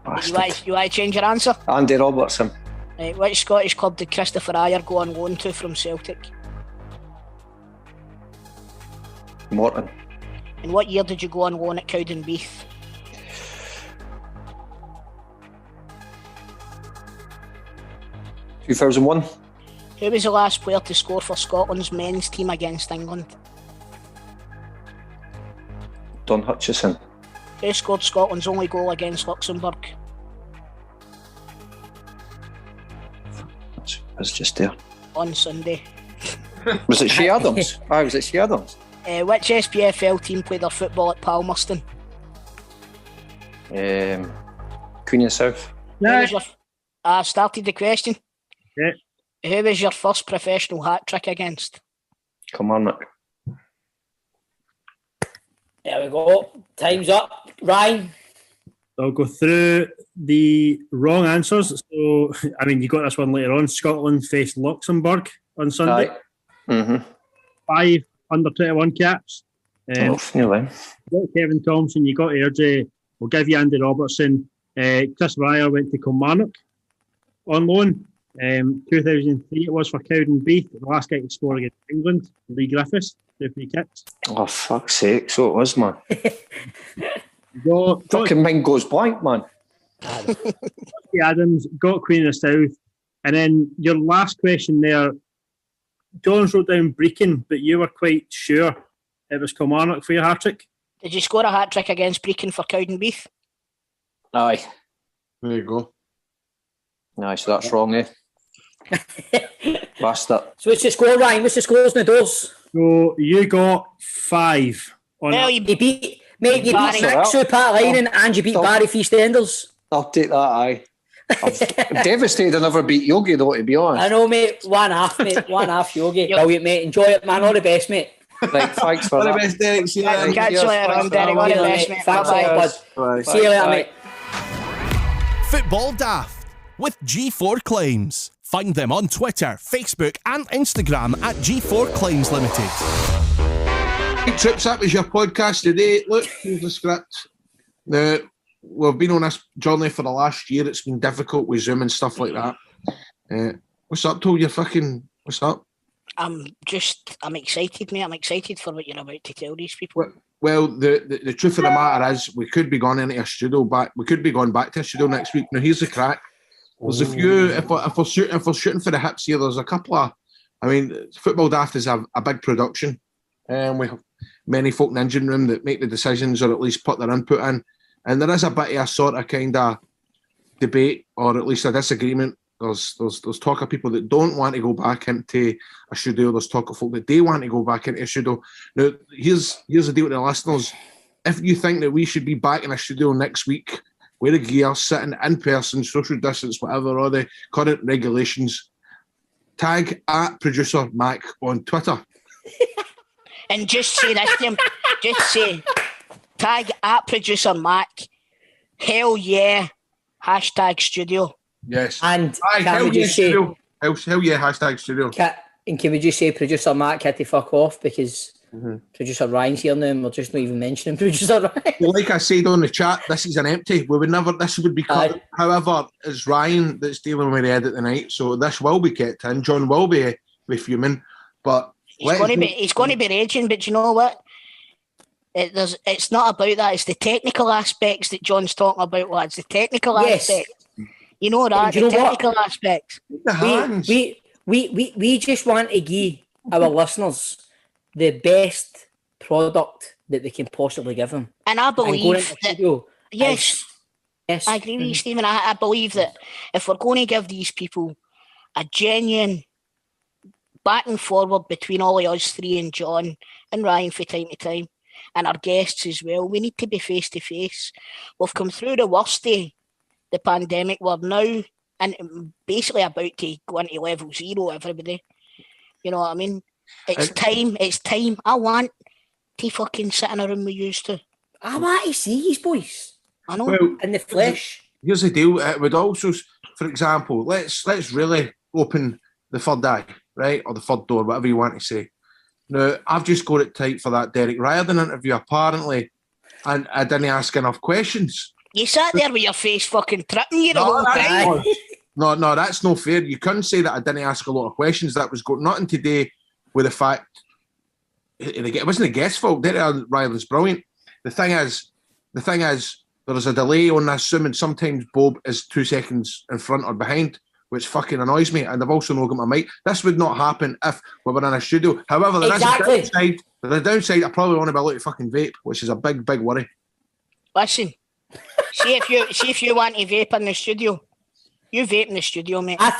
You want to change your answer? Andy Robertson. Right, which Scottish club did Christopher Ayer go on loan to from Celtic? Morton. In what year did you go on loan at Cowdenbeath? 2001. Who was the last player to score for Scotland's men's team against England? Don Hutchison. Who scored Scotland's only goal against Luxembourg? It's just there. On Sunday. Was it Shea Adams? Was it Shea Adams? Which SPFL team played their football at Palmerston? Queen of South. I started the question. Yeah. Who was your first professional hat trick against? Kilmarnock. There we go. Time's up. Ryan? I'll go through the wrong answers. So, I mean, you got this one later on. Scotland faced Luxembourg on Sunday. Mm-hmm. 5 under 21 caps. Nearly. You got Kevin Thompson, you got Airdrie. We'll give you Andy Robertson. Chris Ryer went to Kilmarnock on loan. 2003 it was for Cowdenbeath. The last guy to score against England, Lee Griffiths, 2 free kicks. Oh, fuck's sake. So it was, man. Fucking mind goes blank, man. Adams, got Queen of the South. And then your last question there, John's wrote down Brecon, but you were quite sure it was Kilmarnock for your hat-trick. Did you score a hat-trick against Brecon for Cowdenbeath? Aye. There you go. Aye, so that's wrong, eh? Bastard. So what's the score, Ryan? What's the scores in the doors? So you got 5. Well, you beat Nick Super-Linen and you beat Barry Feastenders. I'll take that, aye. I'm devastated I never beat Yogi, though, to be honest. I know, mate. 1-1, mate. 1-1 Yogi. Brilliant, mate. Enjoy it, man. All the best, mate. Right, thanks for that. All the best, Derek. See you later. Catch you later on, Derek. All the best, mate. Thanks a lot, bud. See you later, mate. Football Daft with G4 Claims. Find them on Twitter, Facebook and Instagram at G4 Claims Limited. Hey, Trips, that was your podcast today. Look, here's the script. Now, we've been on this journey for the last year. It's been difficult with Zoom and stuff like that. What's up, Toll? What's up? I'm excited, mate. I'm excited for what you're about to tell these people. Well, the truth of the matter is we could be going into a studio back. We could be going back to a studio next week. Now, here's the crack. There's a few, if we're shooting for the hips here, there's a couple of, I mean, Football Daft is a big production. many folk in the engine room that make the decisions or at least put their input in. And there is a bit of a sort of kind of debate or at least a disagreement. There's talk of people that don't want to go back into a studio. There's talk of folk that do want to go back into a studio. Now, here's the deal with the listeners. If you think that we should be back in a studio next week, wear a gear, sitting in person, social distance, whatever, all the current regulations, tag at producer Mac on Twitter. And just say this to him. Just say, tag at producer Mac. Hell yeah. Hashtag studio. Yes. And hell yeah, studio. Hell yeah, hashtag studio. Can we just say producer Mac had to fuck off because producer Ryan's here now and we're just not even mentioning producer Ryan. Well, like I said on the chat, this is an empty. We would never, this would be cut. However, it's Ryan that's dealing with the edit tonight, so this will be kept in. John will be fuming, but he's going to be raging, but you know what? It's not about that. It's the technical aspects that John's talking about, lads. The technical aspects. You know that. The technical aspects. We just want to give our listeners the best product that we can possibly give them. And I believe that. Yes, I agree with you, Stephen. I believe that if we're going to give these people a genuine back and forward between all of us three and John and Ryan from time to time, and our guests as well, we need to be face to face. We've come through the worst of the pandemic. We're now and basically about to go into level 0, everybody. You know what I mean? It's time. I want to fucking sit in a room we used to. I want to see these boys. I know. Well, in the flesh. Here's the deal. It would also, for example, let's really open the third eye, right? Or the third door, whatever you want to say. Now, I've just got it tight for that Derek Riordan interview, apparently, and I didn't ask enough questions. You sat there with your face fucking tripping you the whole time. No, that's no fair. You couldn't say that I didn't ask a lot of questions. That was nothing to do with the fact it wasn't a guest's fault. Derek Riordan's brilliant. The thing is, there was a delay on this Zoom, and sometimes Bob is 2 seconds in front or behind, which fucking annoys me. And I've also not got my mic. This would not happen if we were in a studio. However, there is a downside. The downside, I probably want to be able to fucking vape, which is a big, big worry. Listen, see if you want to vape in the studio. You vape in the studio, mate. I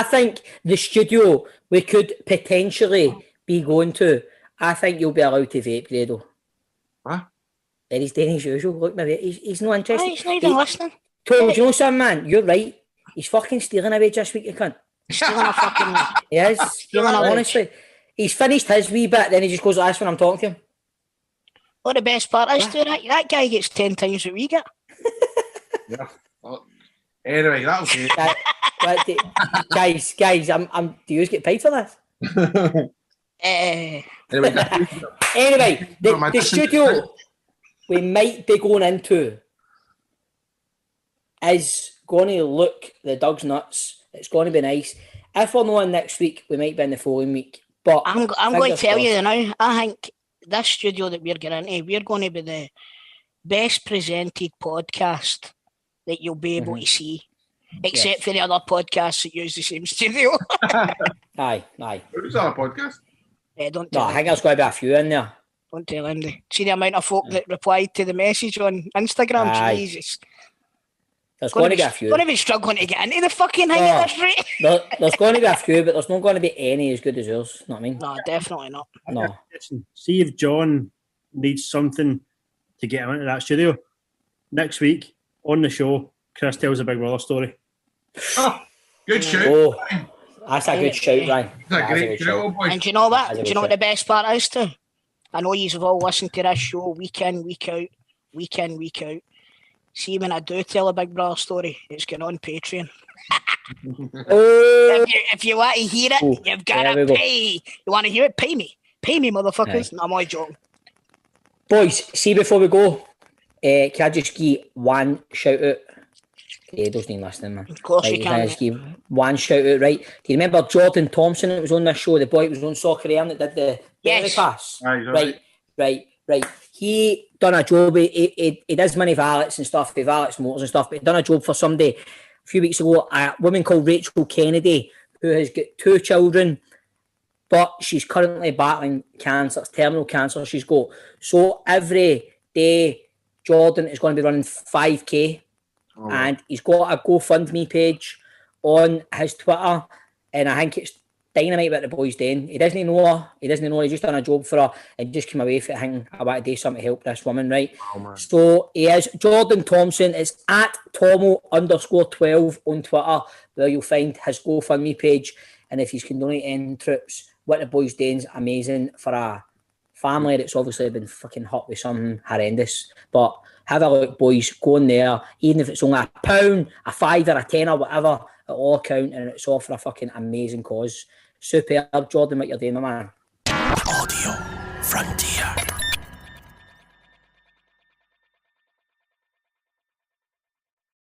think the studio we could potentially be going to. I think you'll be allowed to vape, Grado. What? There he's doing his usual. Look, maybe he's not interested. He's not even listening. Told you know something, man. You're right. He's fucking stealing away this week, you cunt. Stealing a fucking. Yes, honestly. He's finished his wee bit, then he just goes like this when I'm talking to him. What the best part is, that guy gets 10 times what we get. Yeah. Well, anyway, that'll do. Guys, do you get paid for this? Anyway, the studio we might be going into is going to look the dog's nuts. It's going to be nice. If we're not in next week, we might be in the following week. But I'm going to tell you now, I think this studio that we're getting into, we're going to be the best presented podcast that you'll be able to see, except for the other podcasts that use the same studio. Aye. Who's our podcast? Don't tell I think there's going to be a few in there. Don't tell Andy. See the amount of folk that replied to the message on Instagram? Aye. Jesus. There's going to be a few. Going to be struggling to get into the fucking hang of this rate. There's going to be a few, but there's not going to be any as good as yours. You know what I mean? No, definitely not. No. See if John needs something to get him into that studio. Next week, on the show, Chris tells a Big Brother story. Oh, good shout. Oh, that's a good shout, Ryan. That's a great shout, boy. And do you know what? Do you know what the best part is too? I know you've all listened to this show week in, week out. See, when I do tell a Big Brother story, it's going on Patreon. If you want to hear it, you've got to pay. You want to hear it? Pay me. Pay me, motherfuckers. No, I'm only joking. Boys, see before we go, can I just give one shout out? Grado's not listening, man. Of course you can. I just give one shout out, right? Do you remember Jordan Thompson that was on this show? The boy that was on Soccer AM that did the dairy pass? Right. He done a job. He does many valets and stuff. He valets motors and stuff. But he done a job for somebody a few weeks ago. A woman called Rachel Kennedy, who has got 2 children. but she's currently battling cancer, terminal cancer she's got. So every day, Jordan is going to be running 5K, and he's got a GoFundMe page on his Twitter, and I think it's dynamite what the boy's doing. He doesn't know her. He's just done a job for her and just came away from it thinking, I want to do something to help this woman, right? So he is Jordan Thompson. It's at Tomo_12 on Twitter, where you'll find his GoFundMe page. And if he's donating troops, what the boy's doing is amazing for a family that's obviously been fucking hit with something horrendous. But have a look, boys. Go in there, even if it's only £1, a £5, a £10, whatever, it all count, and it's all for a fucking amazing cause. Superb, Jordan, what you're doing, my man. Audio Frontier.